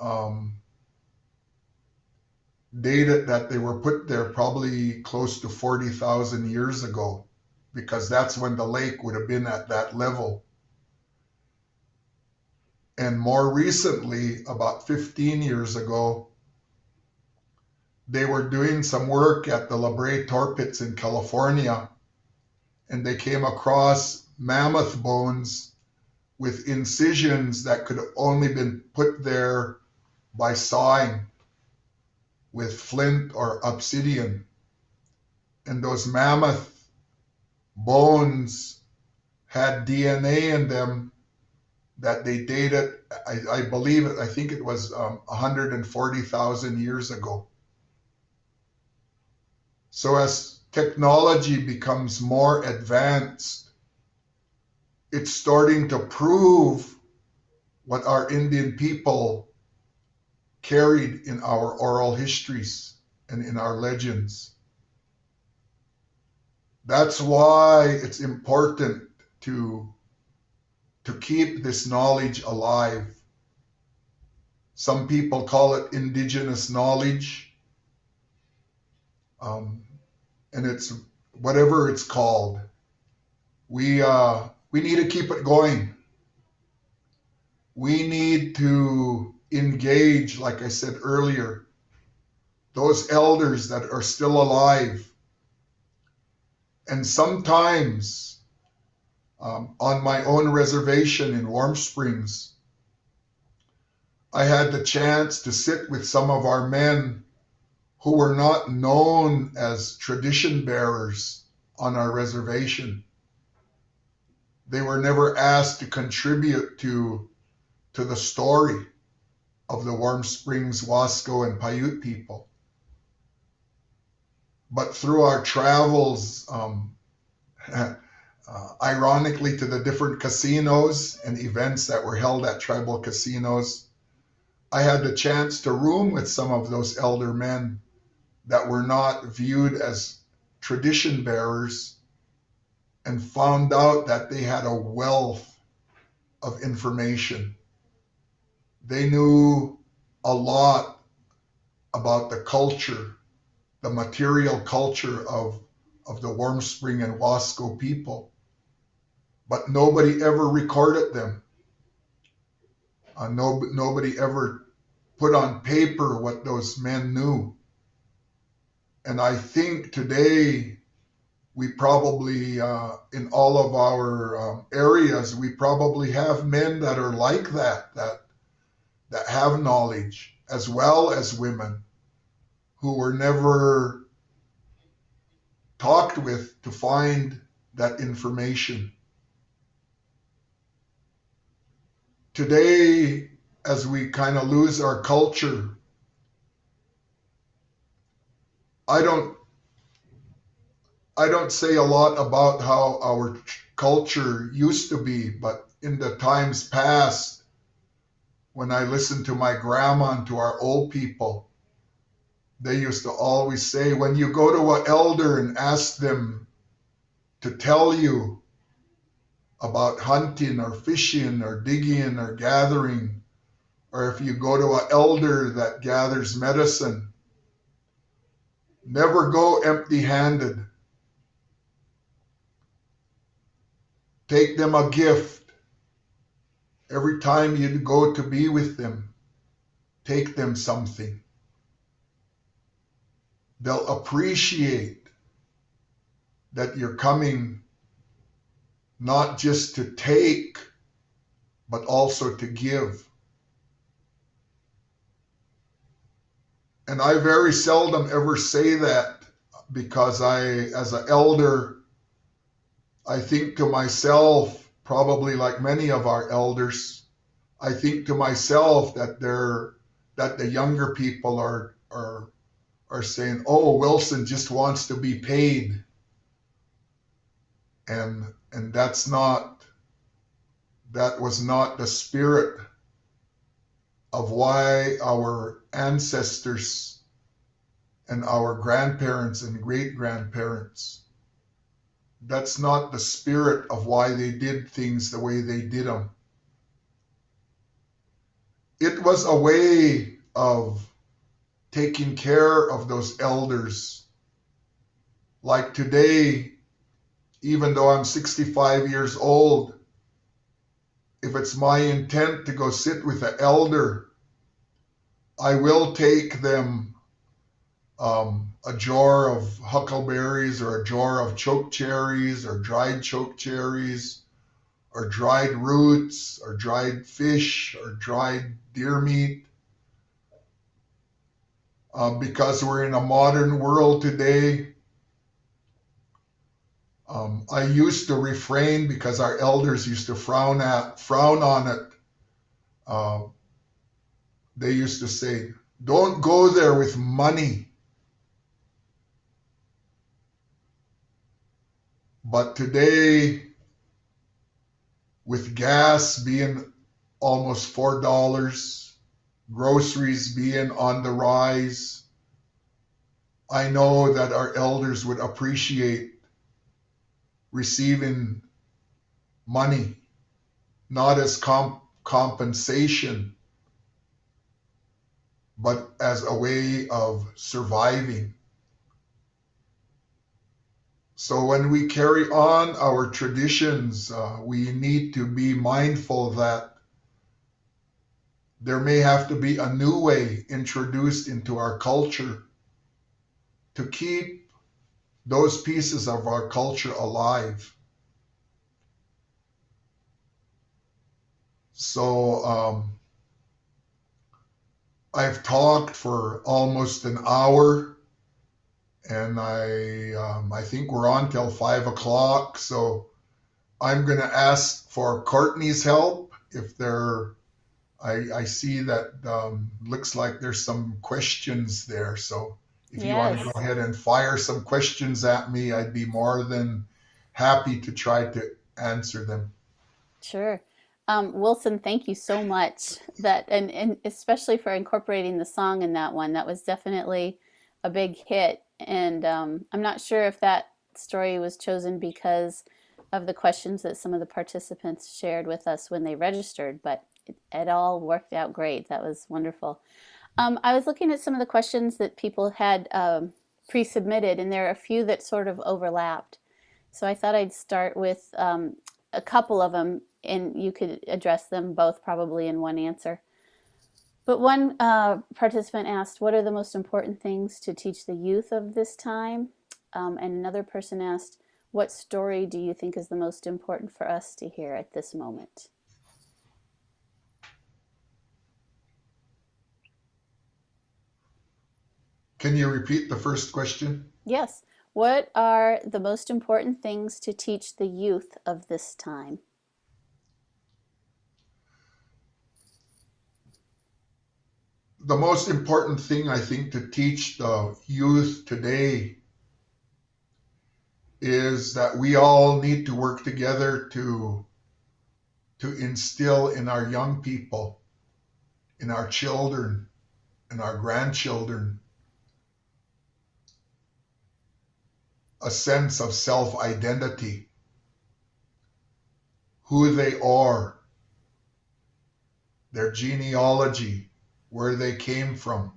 dated that they were put there probably close to 40,000 years ago, because that's when the lake would have been at that level. And more recently, about 15 years ago, they were doing some work at the La Brea Tar Pits in California, and they came across mammoth bones with incisions that could have only been put there by sawing with flint or obsidian. And those mammoth bones had DNA in them that they dated, I think it was 140,000 years ago. So as technology becomes more advanced, it's starting to prove what our Indian people carried in our oral histories and in our legends. That's why it's important to keep this knowledge alive. Some people call it indigenous knowledge, and it's whatever it's called. We need to keep it going. We need to engage, like I said earlier, those elders that are still alive. And sometimes on my own reservation in Warm Springs, I had the chance to sit with some of our men who were not known as tradition bearers on our reservation. They were never asked to contribute to the story of the Warm Springs, Wasco, and Paiute people. But through our travels, ironically, to the different casinos and events that were held at tribal casinos, I had the chance to room with some of those elder men that were not viewed as tradition bearers, and found out that they had a wealth of information. They knew a lot about the culture, the material culture of the Warm Spring and Wasco people, but nobody ever recorded them. Nobody ever put on paper what those men knew. And I think today we probably, in all of our areas, we probably have men that are like that have knowledge, as well as women who were never talked with to find that information. Today, as we kind of lose our culture, I don't say a lot about how our culture used to be, but in the times past, when I listened to my grandma and to our old people, they used to always say, when you go to an elder and ask them to tell you about hunting or fishing or digging or gathering, or if you go to an elder that gathers medicine, never go empty-handed. Take them a gift. Every time you go to be with them, take them something. They'll appreciate that you're coming not just to take, but also to give. And I very seldom ever say that, because as an elder, I think to myself, probably like many of our elders, I think to myself that the younger people are saying, oh, Wilson just wants to be paid. And that was not the spirit of why our ancestors and our grandparents and great-grandparents, that's not the spirit of why they did things the way they did them. It was a way of taking care of those elders. Like today, even though I'm 65 years old, if it's my intent to go sit with an elder, I will take them a jar of huckleberries, or a jar of choke cherries, or dried choke cherries, or dried roots, or dried fish, or dried deer meat. Because we're in a modern world today, I used to refrain, because our elders used to frown on it. They used to say, don't go there with money. But today, with gas being almost $4, groceries being on the rise, I know that our elders would appreciate receiving money, not as compensation, but as a way of surviving. So when we carry on our traditions, we need to be mindful that there may have to be a new way introduced into our culture to keep those pieces of our culture alive. So I've talked for almost an hour, and I think we're on till 5 o'clock. So I'm going to ask for Courtney's help. If I see that looks like there's some questions there. So if you want to Yes. go ahead and fire some questions at me, I'd be more than happy to try to answer them. Sure. Wilson, thank you so much that and especially for incorporating the song in that one. That was definitely a big hit. And I'm not sure if that story was chosen because of the questions that some of the participants shared with us when they registered, but it all worked out great. That was wonderful. I was looking at some of the questions that people had pre-submitted, and there are a few that sort of overlapped. So I thought I'd start with a couple of them, and you could address them both probably in one answer. But one participant asked, what are the most important things to teach the youth of this time? And another person asked, what story do you think is the most important for us to hear at this moment? Can you repeat the first question? Yes. What are the most important things to teach the youth of this time? The most important thing I think to teach the youth today is that we all need to work together to instill in our young people, in our children, in our grandchildren, a sense of self-identity, who they are, their genealogy, where they came from,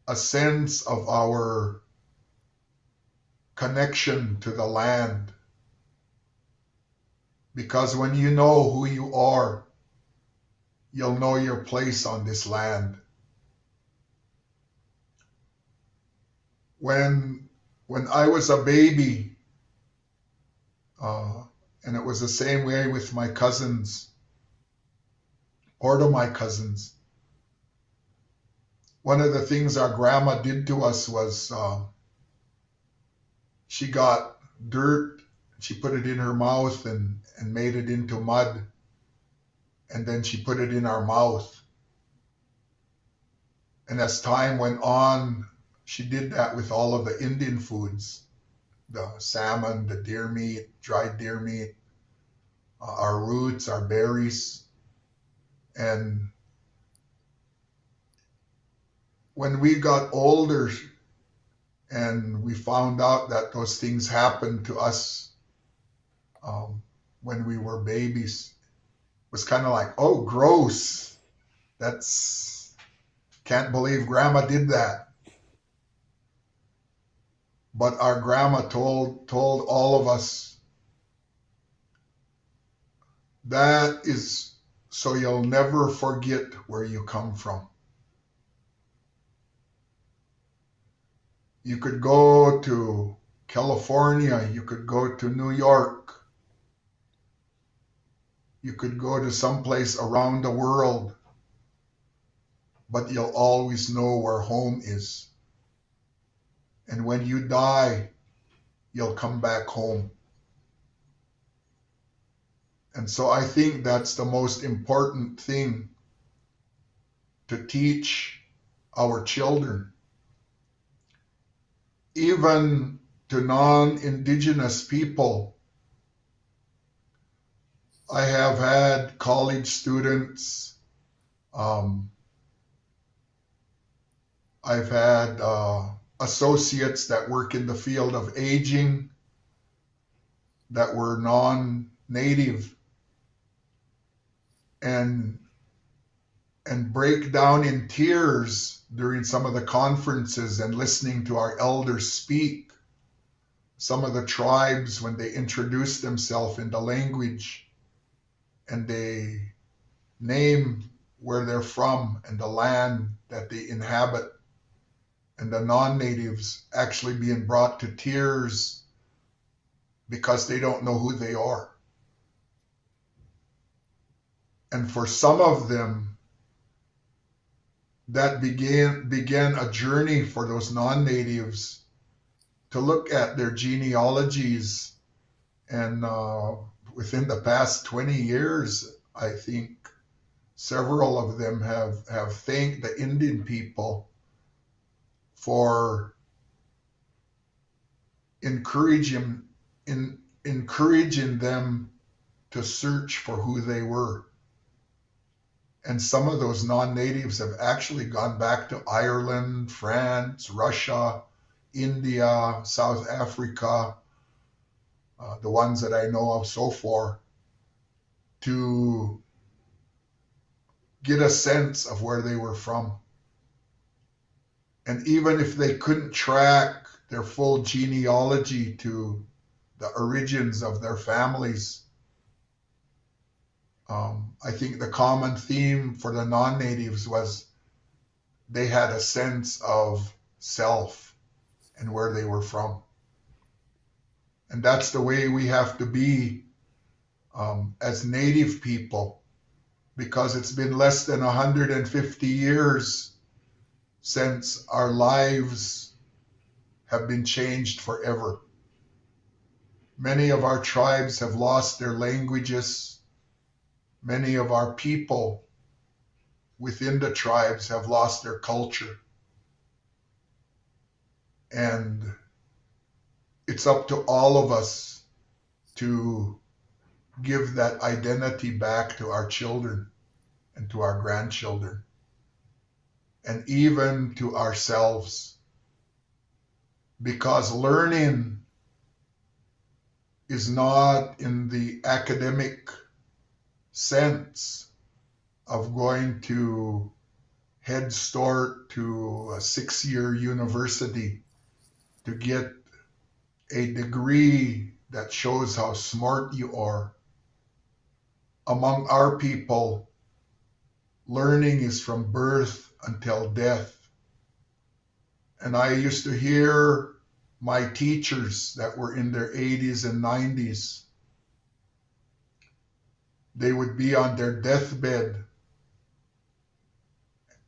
a sense of our connection to the land. Because when you know who you are, you'll know your place on this land. When I was a baby, and it was the same way with my cousins, or to my cousins, one of the things our grandma did to us was she got dirt, she put it in her mouth and made it into mud, and then she put it in our mouth. And as time went on, she did that with all of the Indian foods, the salmon, the deer meat, dried deer meat, our roots, our berries. And when we got older and we found out that those things happened to us when we were babies, it was kind of like, oh, gross. Can't believe grandma did that. But our grandma told all of us, that is so you'll never forget where you come from. You could go to California, you could go to New York, you could go to someplace around the world, but you'll always know where home is. And when you die, you'll come back home. And so I think that's the most important thing to teach our children, even to non-Indigenous people. I have had college students, I've had associates that work in the field of aging, that were non-native and break down in tears during some of the conferences and listening to our elders speak. Some of the tribes, when they introduce themselves in the language and they name where they're from and the land that they inhabit, and the non-natives actually being brought to tears because they don't know who they are. And for some of them, that began a journey for those non-natives to look at their genealogies. And within the past 20 years, I think several of them have thanked the Indian people for encouraging them to search for who they were. And some of those non-natives have actually gone back to Ireland, France, Russia, India, South Africa, the ones that I know of so far, to get a sense of where they were from. And even if they couldn't track their full genealogy to the origins of their families, I think the common theme for the non-natives was they had a sense of self and where they were from. And that's the way we have to be as native people, because it's been less than 150 years since our lives have been changed forever. Many of our tribes have lost their languages. Many of our people within the tribes have lost their culture. And it's up to all of us to give that identity back to our children and to our grandchildren, and even to ourselves. Because learning is not in the academic sense of going to Head Start to a 6-year university to get a degree that shows how smart you are. Among our people, learning is from birth until death. And I used to hear my teachers that were in their 80s and 90s, they would be on their deathbed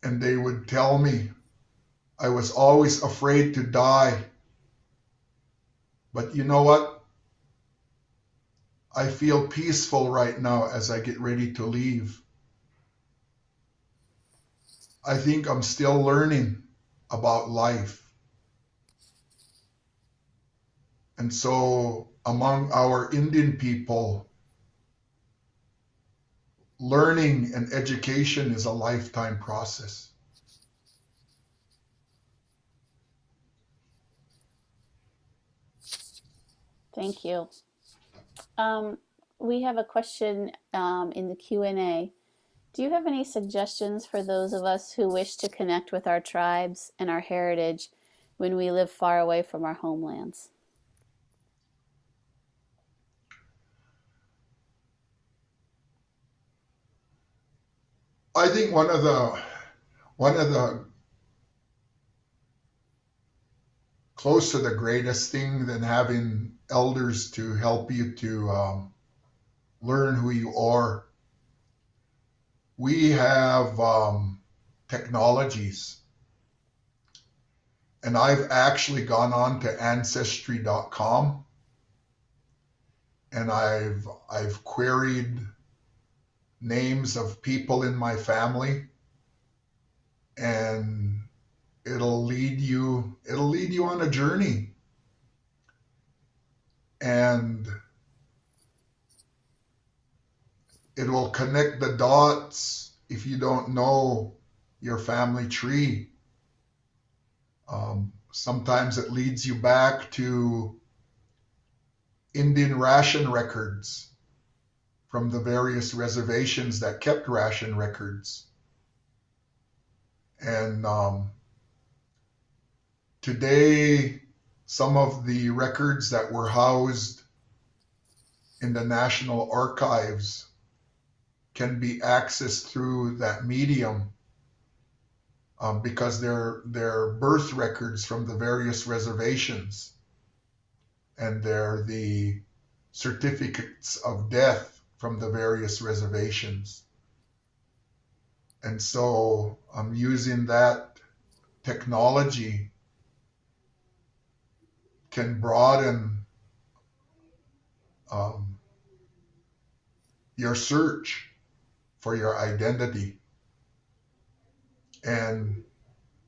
and they would tell me, I was always afraid to die. But you know what? I feel peaceful right now as I get ready to leave. I think I'm still learning about life. And so among our Indian people, learning and education is a lifetime process. Thank you. We have a question in the Q&A. Do you have any suggestions for those of us who wish to connect with our tribes and our heritage when we live far away from our homelands? I think one of the close to the greatest thing than having elders to help you to learn who you are. We have technologies, and I've actually gone on to ancestry.com and I've queried names of people in my family, and it'll lead you on a journey. And it will connect the dots if you don't know your family tree. Sometimes it leads you back to Indian ration records from the various reservations that kept ration records. And today, some of the records that were housed in the National Archives can be accessed through that medium because they're birth records from the various reservations, and they're the certificates of death from the various reservations. And so I'm using that technology can broaden um, your search for your identity. And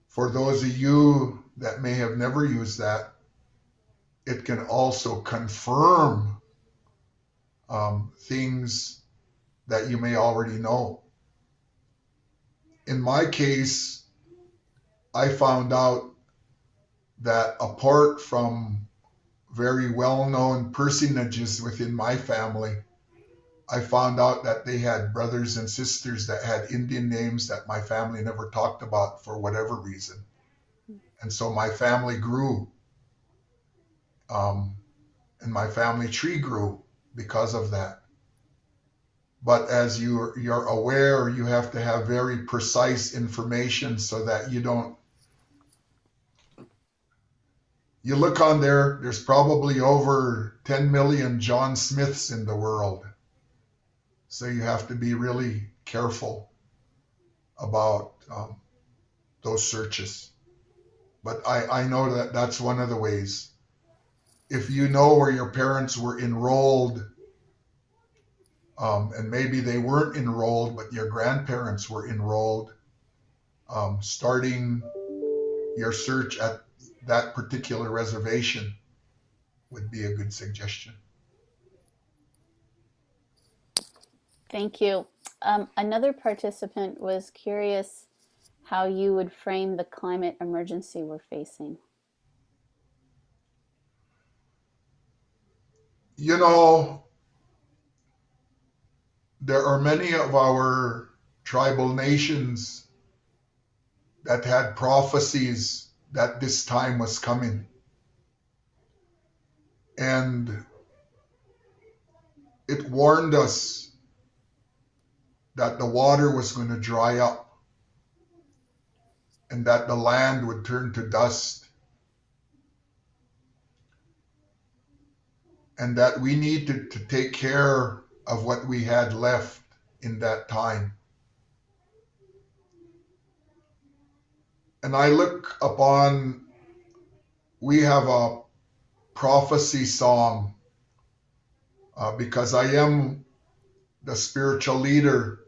for those of you that may have never used that, it can also confirm things that you may already know. In my case, I found out that apart from very well-known personages within my family, I found out that they had brothers and sisters that had Indian names that my family never talked about for whatever reason. And so my family grew, and my family tree grew because of that. But as you're aware, you have to have very precise information so that you don't. You look on there, there's probably over 10 million John Smiths in the world. So you have to be really careful about those searches. But I know that that's one of the ways. If you know where your parents were enrolled, and maybe they weren't enrolled, but your grandparents were enrolled, starting your search at that particular reservation would be a good suggestion. Thank you. Another participant was curious how you would frame the climate emergency we're facing. You know, there are many of our tribal nations that had prophecies that this time was coming. And it warned us that the water was going to dry up and that the land would turn to dust, and that we needed to take care of what we had left in that time. And I look upon, we have a prophecy song because I am the spiritual leader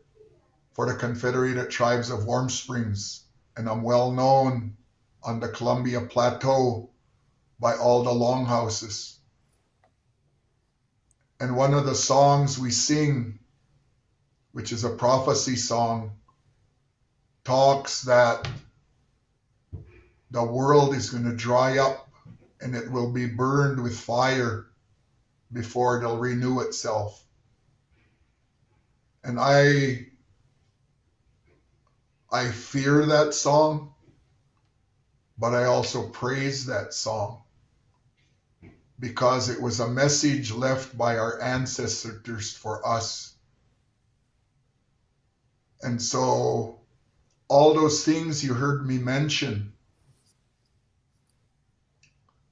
for the Confederated Tribes of Warm Springs, and I'm well known on the Columbia Plateau by all the longhouses. And one of the songs we sing, which is a prophecy song, talks that the world is going to dry up and it will be burned with fire before it'll renew itself. And I fear that song, but I also praise that song because it was a message left by our ancestors for us. And so all those things you heard me mention,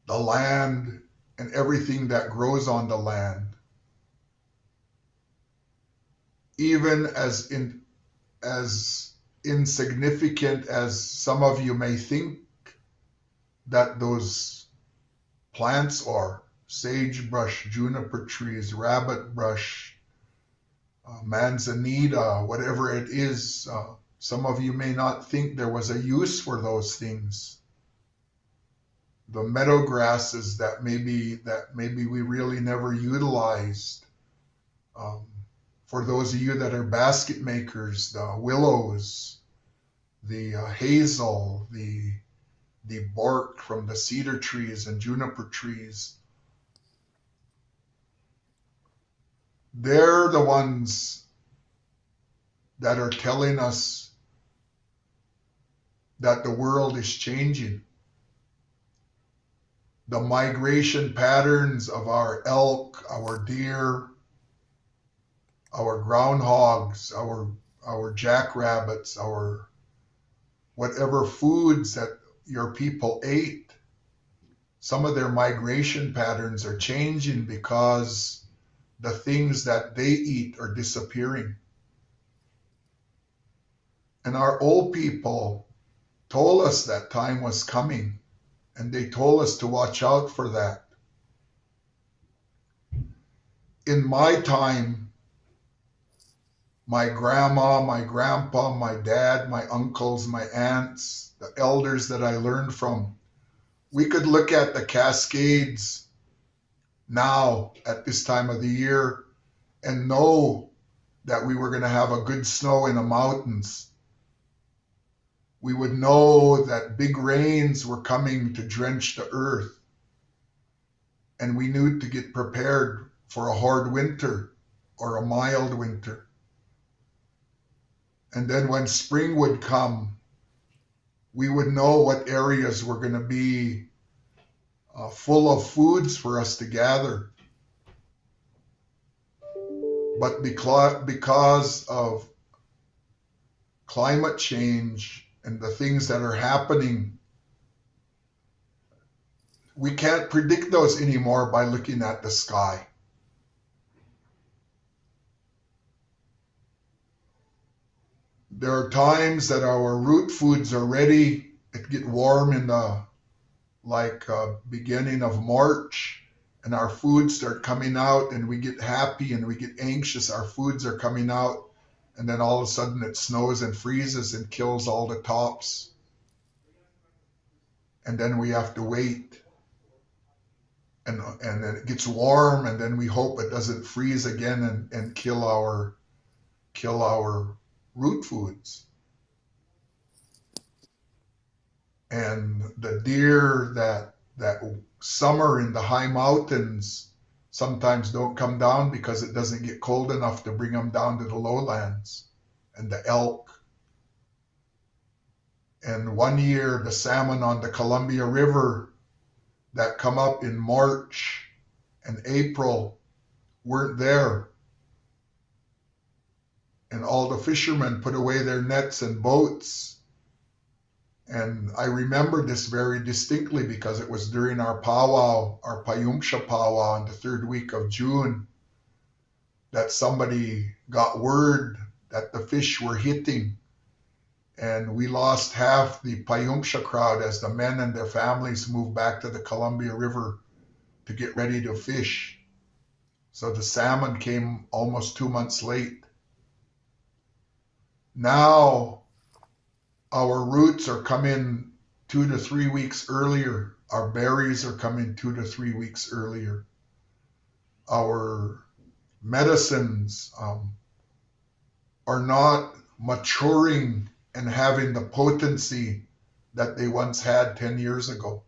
the land and everything that grows on the land, even as insignificant as some of you may think that those plants are, sagebrush, juniper trees, rabbit brush, manzanita, whatever it is, some of you may not think there was a use for those things. The meadow grasses that maybe we really never utilized. For those of you that are basket makers, the willows, the hazel, the bark from the cedar trees and juniper trees, They're the ones that are telling us that the world is changing. The migration patterns of our elk, our deer, our groundhogs, our jackrabbits, our whatever foods that your people ate, some of their migration patterns are changing because the things that they eat are disappearing. And our old people told us that time was coming, and they told us to watch out for that. In my time, my grandma, my grandpa, my dad, my uncles, my aunts, the elders that I learned from, we could look at the Cascades now at this time of the year and know that we were going to have a good snow in the mountains. We would know that big rains were coming to drench the earth. And we knew to get prepared for a hard winter or a mild winter. And then when spring would come, we would know what areas were going to be full of foods for us to gather. But because of climate change and the things that are happening, we can't predict those anymore by looking at the sky. There are times that our root foods are ready. It get warm in the beginning of March, and our foods start coming out, and we get happy and we get anxious. Our foods are coming out, and then all of a sudden it snows and freezes and kills all the tops. And then we have to wait. And then it gets warm, and then we hope it doesn't freeze again and kill our root foods. And the deer that summer in the high mountains sometimes don't come down because it doesn't get cold enough to bring them down to the lowlands. And the elk. And one year, the salmon on the Columbia River that come up in March and April weren't there. And all the fishermen put away their nets and boats. And I remember this very distinctly because it was during our powwow, our Payumsha powwow in the third week of June, that somebody got word that the fish were hitting. And we lost half the Payumsha crowd as the men and their families moved back to the Columbia River to get ready to fish. So the salmon came almost 2 months late. Now our roots are coming 2 to 3 weeks earlier. Our berries are coming 2 to 3 weeks earlier. Our medicines are not maturing and having the potency that they once had 10 years ago.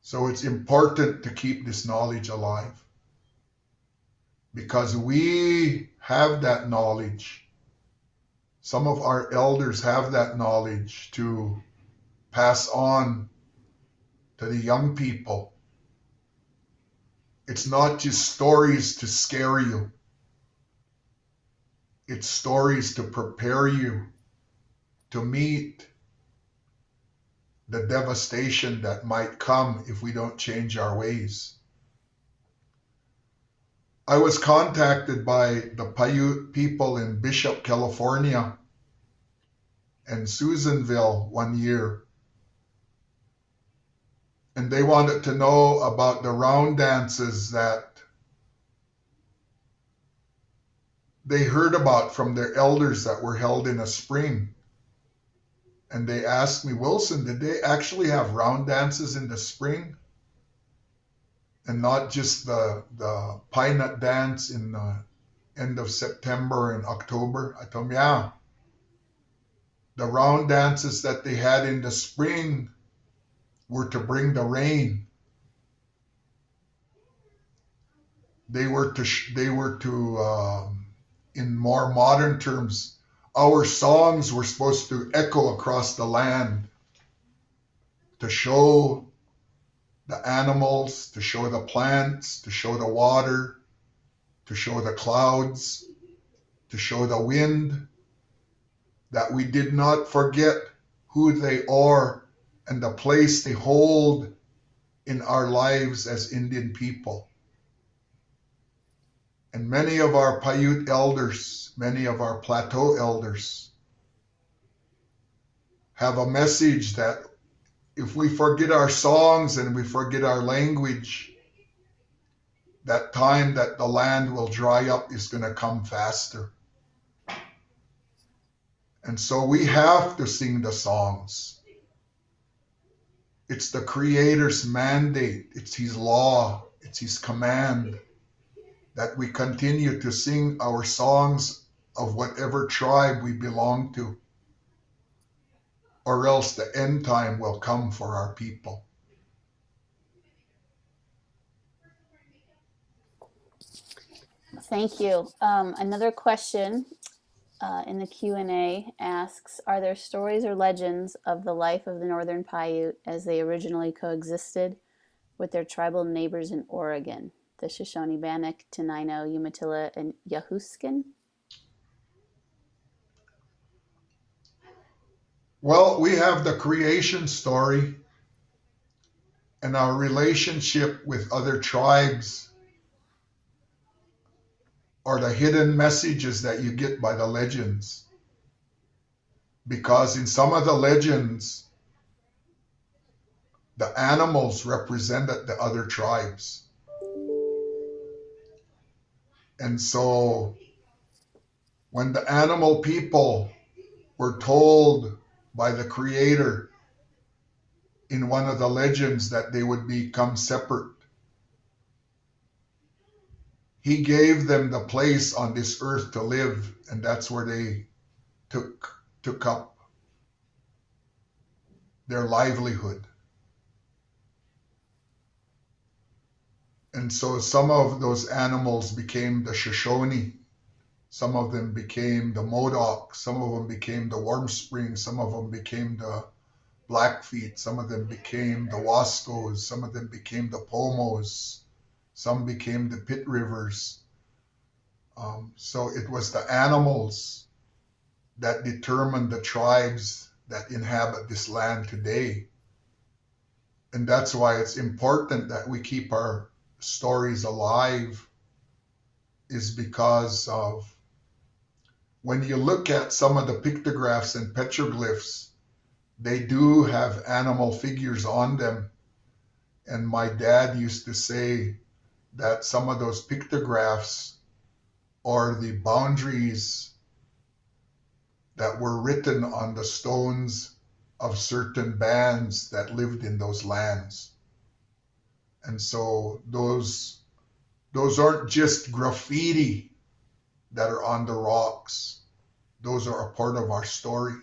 So it's important to keep this knowledge alive, because we have that knowledge. Some of our elders have that knowledge to pass on to the young people. It's not just stories to scare you. It's stories to prepare you to meet the devastation that might come if we don't change our ways. I was contacted by the Paiute people in Bishop, California, and Susanville one year. And they wanted to know about the round dances that they heard about from their elders that were held in a spring. And they asked me, Wilson, did they actually have round dances in the spring? And not just the pine nut dance in the end of September and October? I told them, yeah. The round dances that they had in the spring were to bring the rain. in more modern terms, our songs were supposed to echo across the land to show the animals, to show the plants, to show the water, to show the clouds, to show the wind, that we did not forget who they are and the place they hold in our lives as Indian people. And many of our Paiute elders, many of our Plateau elders have a message that if we forget our songs and we forget our language, that time that the land will dry up is going to come faster. And so we have to sing the songs. It's the Creator's mandate, it's His law, it's His command that we continue to sing our songs of whatever tribe we belong to, or else the end time will come for our people. Thank you. Another question in the Q&A asks, are there stories or legends of the life of the Northern Paiute as they originally coexisted with their tribal neighbors in Oregon, the Shoshone, Bannock, Tenino, Umatilla, and Yahuskin? Well, we have the creation story and our relationship with other tribes are the hidden messages that you get by the legends. Because in some of the legends, the animals represented the other tribes. And so when the animal people were told by the Creator in one of the legends that they would become separate, He gave them the place on this earth to live, and that's where they took up their livelihood. And so some of those animals became the Shoshone, some of them became the Modoc, some of them became the Warm Springs, some of them became the Blackfeet, some of them became the Wascos, some of them became the Pomos, some became the Pit Rivers. So it was the animals that determined the tribes that inhabit this land today. And that's why it's important that we keep our stories alive, is because of when you look at some of the pictographs and petroglyphs, they do have animal figures on them. And my dad used to say that some of those pictographs are the boundaries that were written on the stones of certain bands that lived in those lands. And so those aren't just graffiti that are on the rocks. Those are a part of our story.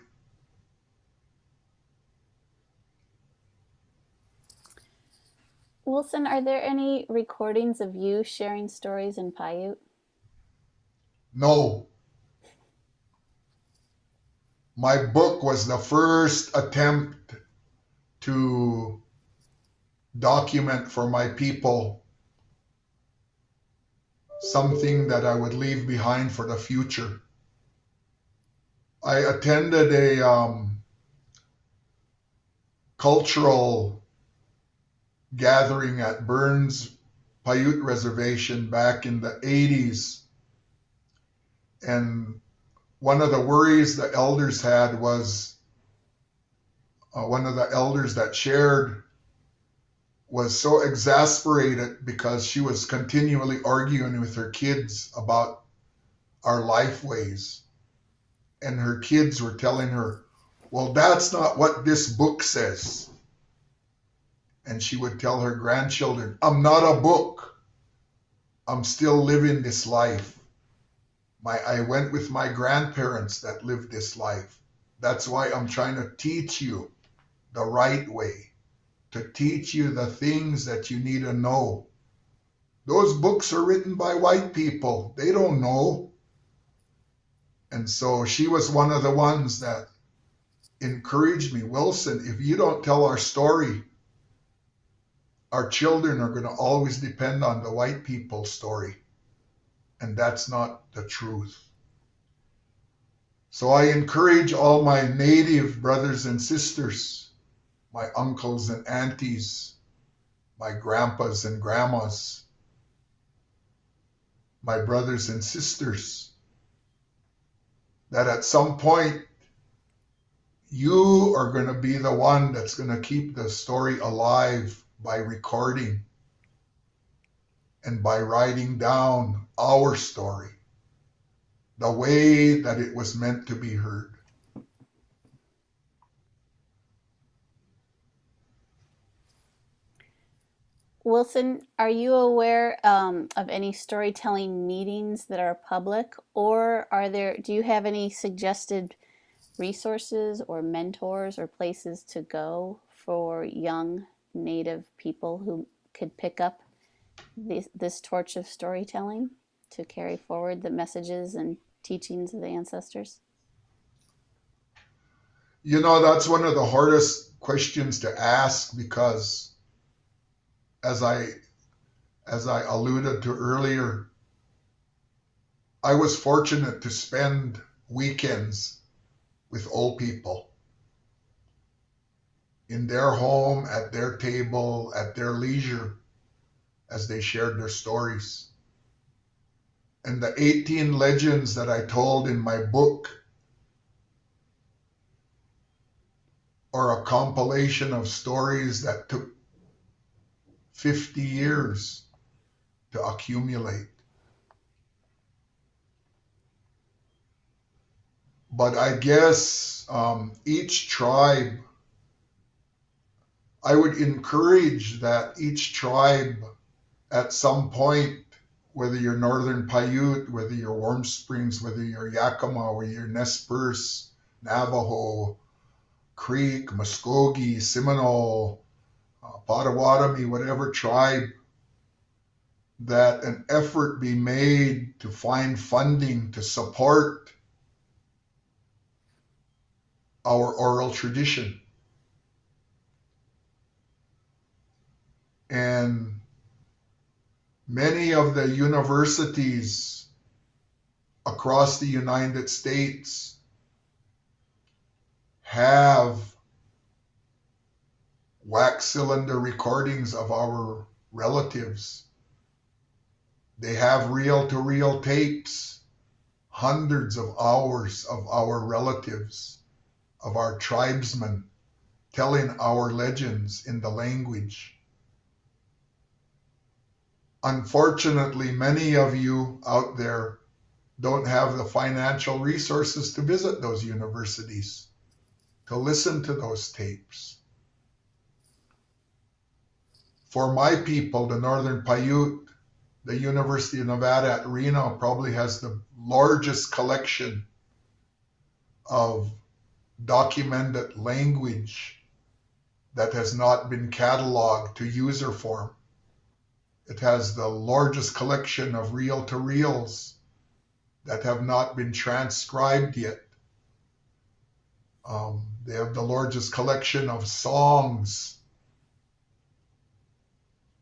Wilson, are there any recordings of you sharing stories in Paiute? No. My book was the first attempt to document for my people something that I would leave behind for the future. I attended a cultural gathering at Burns Paiute Reservation back in the 80s. And one of the worries the elders had was one of the elders that shared was so exasperated because she was continually arguing with her kids about our life ways. And her kids were telling her, well, that's not what this book says. And she would tell her grandchildren, I'm not a book. I'm still living this life. I went with my grandparents that lived this life. That's why I'm trying to teach you the right way, to teach you the things that you need to know, Those books are written by white people. They don't know. And so she was one of the ones that encouraged me. Wilson, if you don't tell our story, our children are going to always depend on the white people's story. And that's not the truth. So I encourage all my Native brothers and sisters, my uncles and aunties, my grandpas and grandmas, my brothers and sisters, that at some point you are going to be the one that's going to keep the story alive by recording and by writing down our story the way that it was meant to be heard. Wilson, are you aware of any storytelling meetings that are public, or do you have any suggested resources or mentors or places to go for young Native people who could pick up this torch of storytelling to carry forward the messages and teachings of the ancestors? You know, that's one of the hardest questions to ask because as I alluded to earlier, I was fortunate to spend weekends with old people in their home, at their table, at their leisure, as they shared their stories. And the 18 legends that I told in my book are a compilation of stories that took 50 years to accumulate. But I guess each tribe, I would encourage that each tribe at some point, whether you're Northern Paiute, whether you're Warm Springs, whether you're Yakima, or you're Nez Perce, Navajo, Creek, Muskogee, Seminole, Potawatomi, whatever tribe, that an effort be made to find funding to support our oral tradition. And many of the universities across the United States have wax cylinder recordings of our relatives. They have reel-to-reel tapes, hundreds of hours of our relatives, of our tribesmen, telling our legends in the language. Unfortunately, many of you out there don't have the financial resources to visit those universities, to listen to those tapes. For my people, the Northern Paiute, the University of Nevada at Reno probably has the largest collection of documented language that has not been cataloged to user form. It has the largest collection of reel-to-reels that have not been transcribed yet. They have the largest collection of songs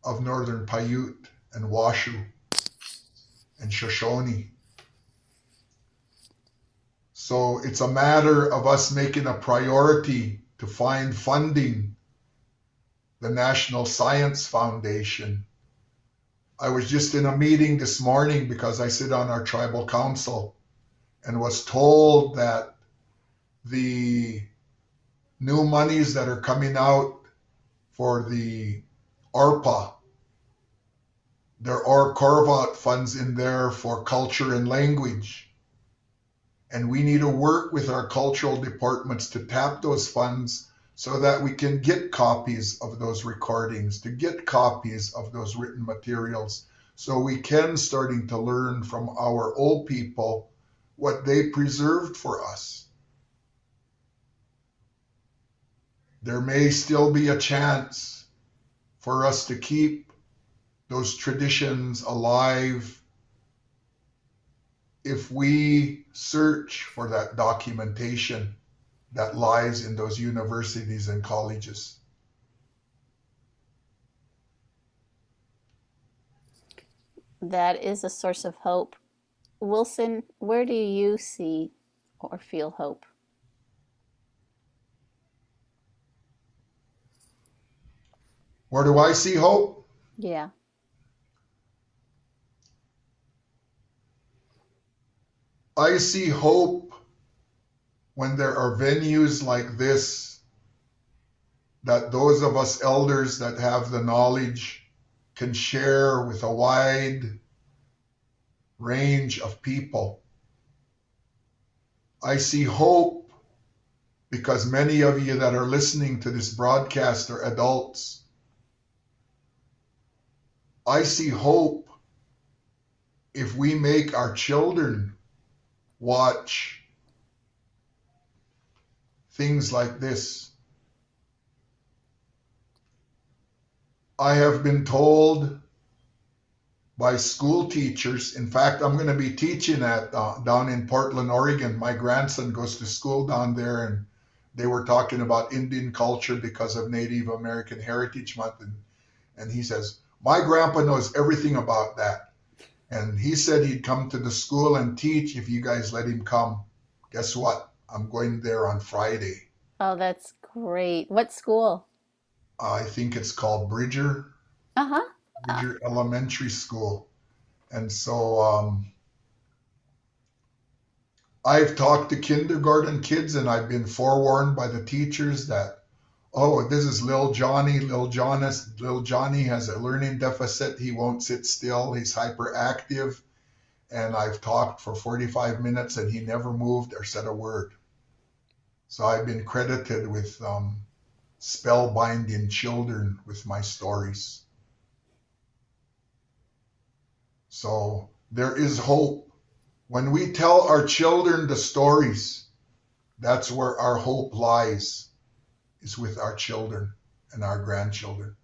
of Northern Paiute and Washoe and Shoshone. So it's a matter of us making a priority to find funding. The National Science Foundation. I was just in a meeting this morning because I sit on our tribal council and was told that the new monies that are coming out for the ARPA, there are carve-out funds in there for culture and language. And we need to work with our cultural departments to tap those funds so that we can get copies of those recordings, to get copies of those written materials, so we can starting to learn from our old people what they preserved for us. There may still be a chance for us to keep those traditions alive if we search for that documentation that lies in those universities and colleges. That is a source of hope. Wilson, where do you see or feel hope? Where do I see hope? Yeah. I see hope when there are venues like this that those of us elders that have the knowledge can share with a wide range of people. I see hope because many of you that are listening to this broadcast are adults. I see hope if we make our children watch things like this. I have been told by school teachers. In fact, I'm going to be teaching at down in Portland, Oregon. My grandson goes to school down there, and they were talking about Indian culture because of Native American Heritage Month, and he says, my grandpa knows everything about that. And he said he'd come to the school and teach if you guys let him come. Guess what? I'm going there on Friday. Oh, that's great. What school? I think it's called Bridger Elementary School. And so I've talked to kindergarten kids, and I've been forewarned by the teachers that, oh, this is Lil Johnny. Lil Johnny has a learning deficit. He won't sit still. He's hyperactive. And I've talked for 45 minutes and he never moved or said a word. So I've been credited with spellbinding children with my stories. So there is hope. When we tell our children the stories, that's where our hope lies, is with our children and our grandchildren.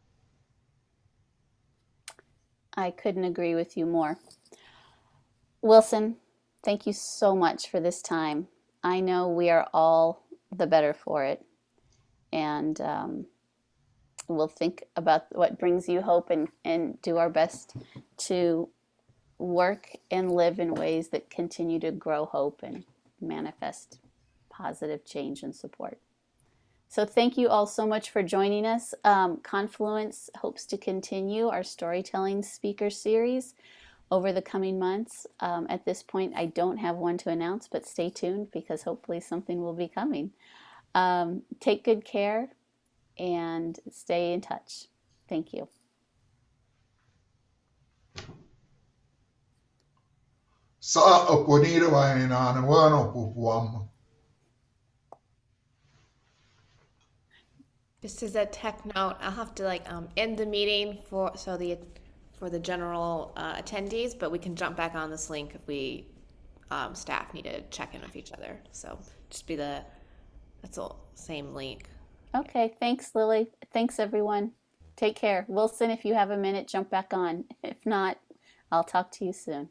I couldn't agree with you more. Wilson, thank you so much for this time. I know we are all the better for it. And we'll think about what brings you hope and do our best to work and live in ways that continue to grow hope and manifest positive change and support. So thank you all so much for joining us. Confluence hopes to continue our storytelling speaker series over the coming months. At this point, I don't have one to announce, but stay tuned because hopefully something will be coming. Take good care and stay in touch. Thank you. Sa oponiro ay inanuano pupuam. Just as a tech note, I'll have to end the meeting for the general attendees, but we can jump back on this link if we staff need to check in with each other. So just be that's the same link. Okay, thanks, Lily. Thanks, everyone. Take care. Wilson, if you have a minute, jump back on. If not, I'll talk to you soon.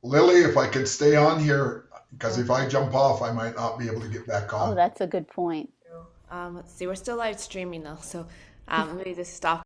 Lily, if I could stay on here, because if I jump off, I might not be able to get back on. Oh, that's a good point. Let's see, we're still live streaming though, so let me just stop.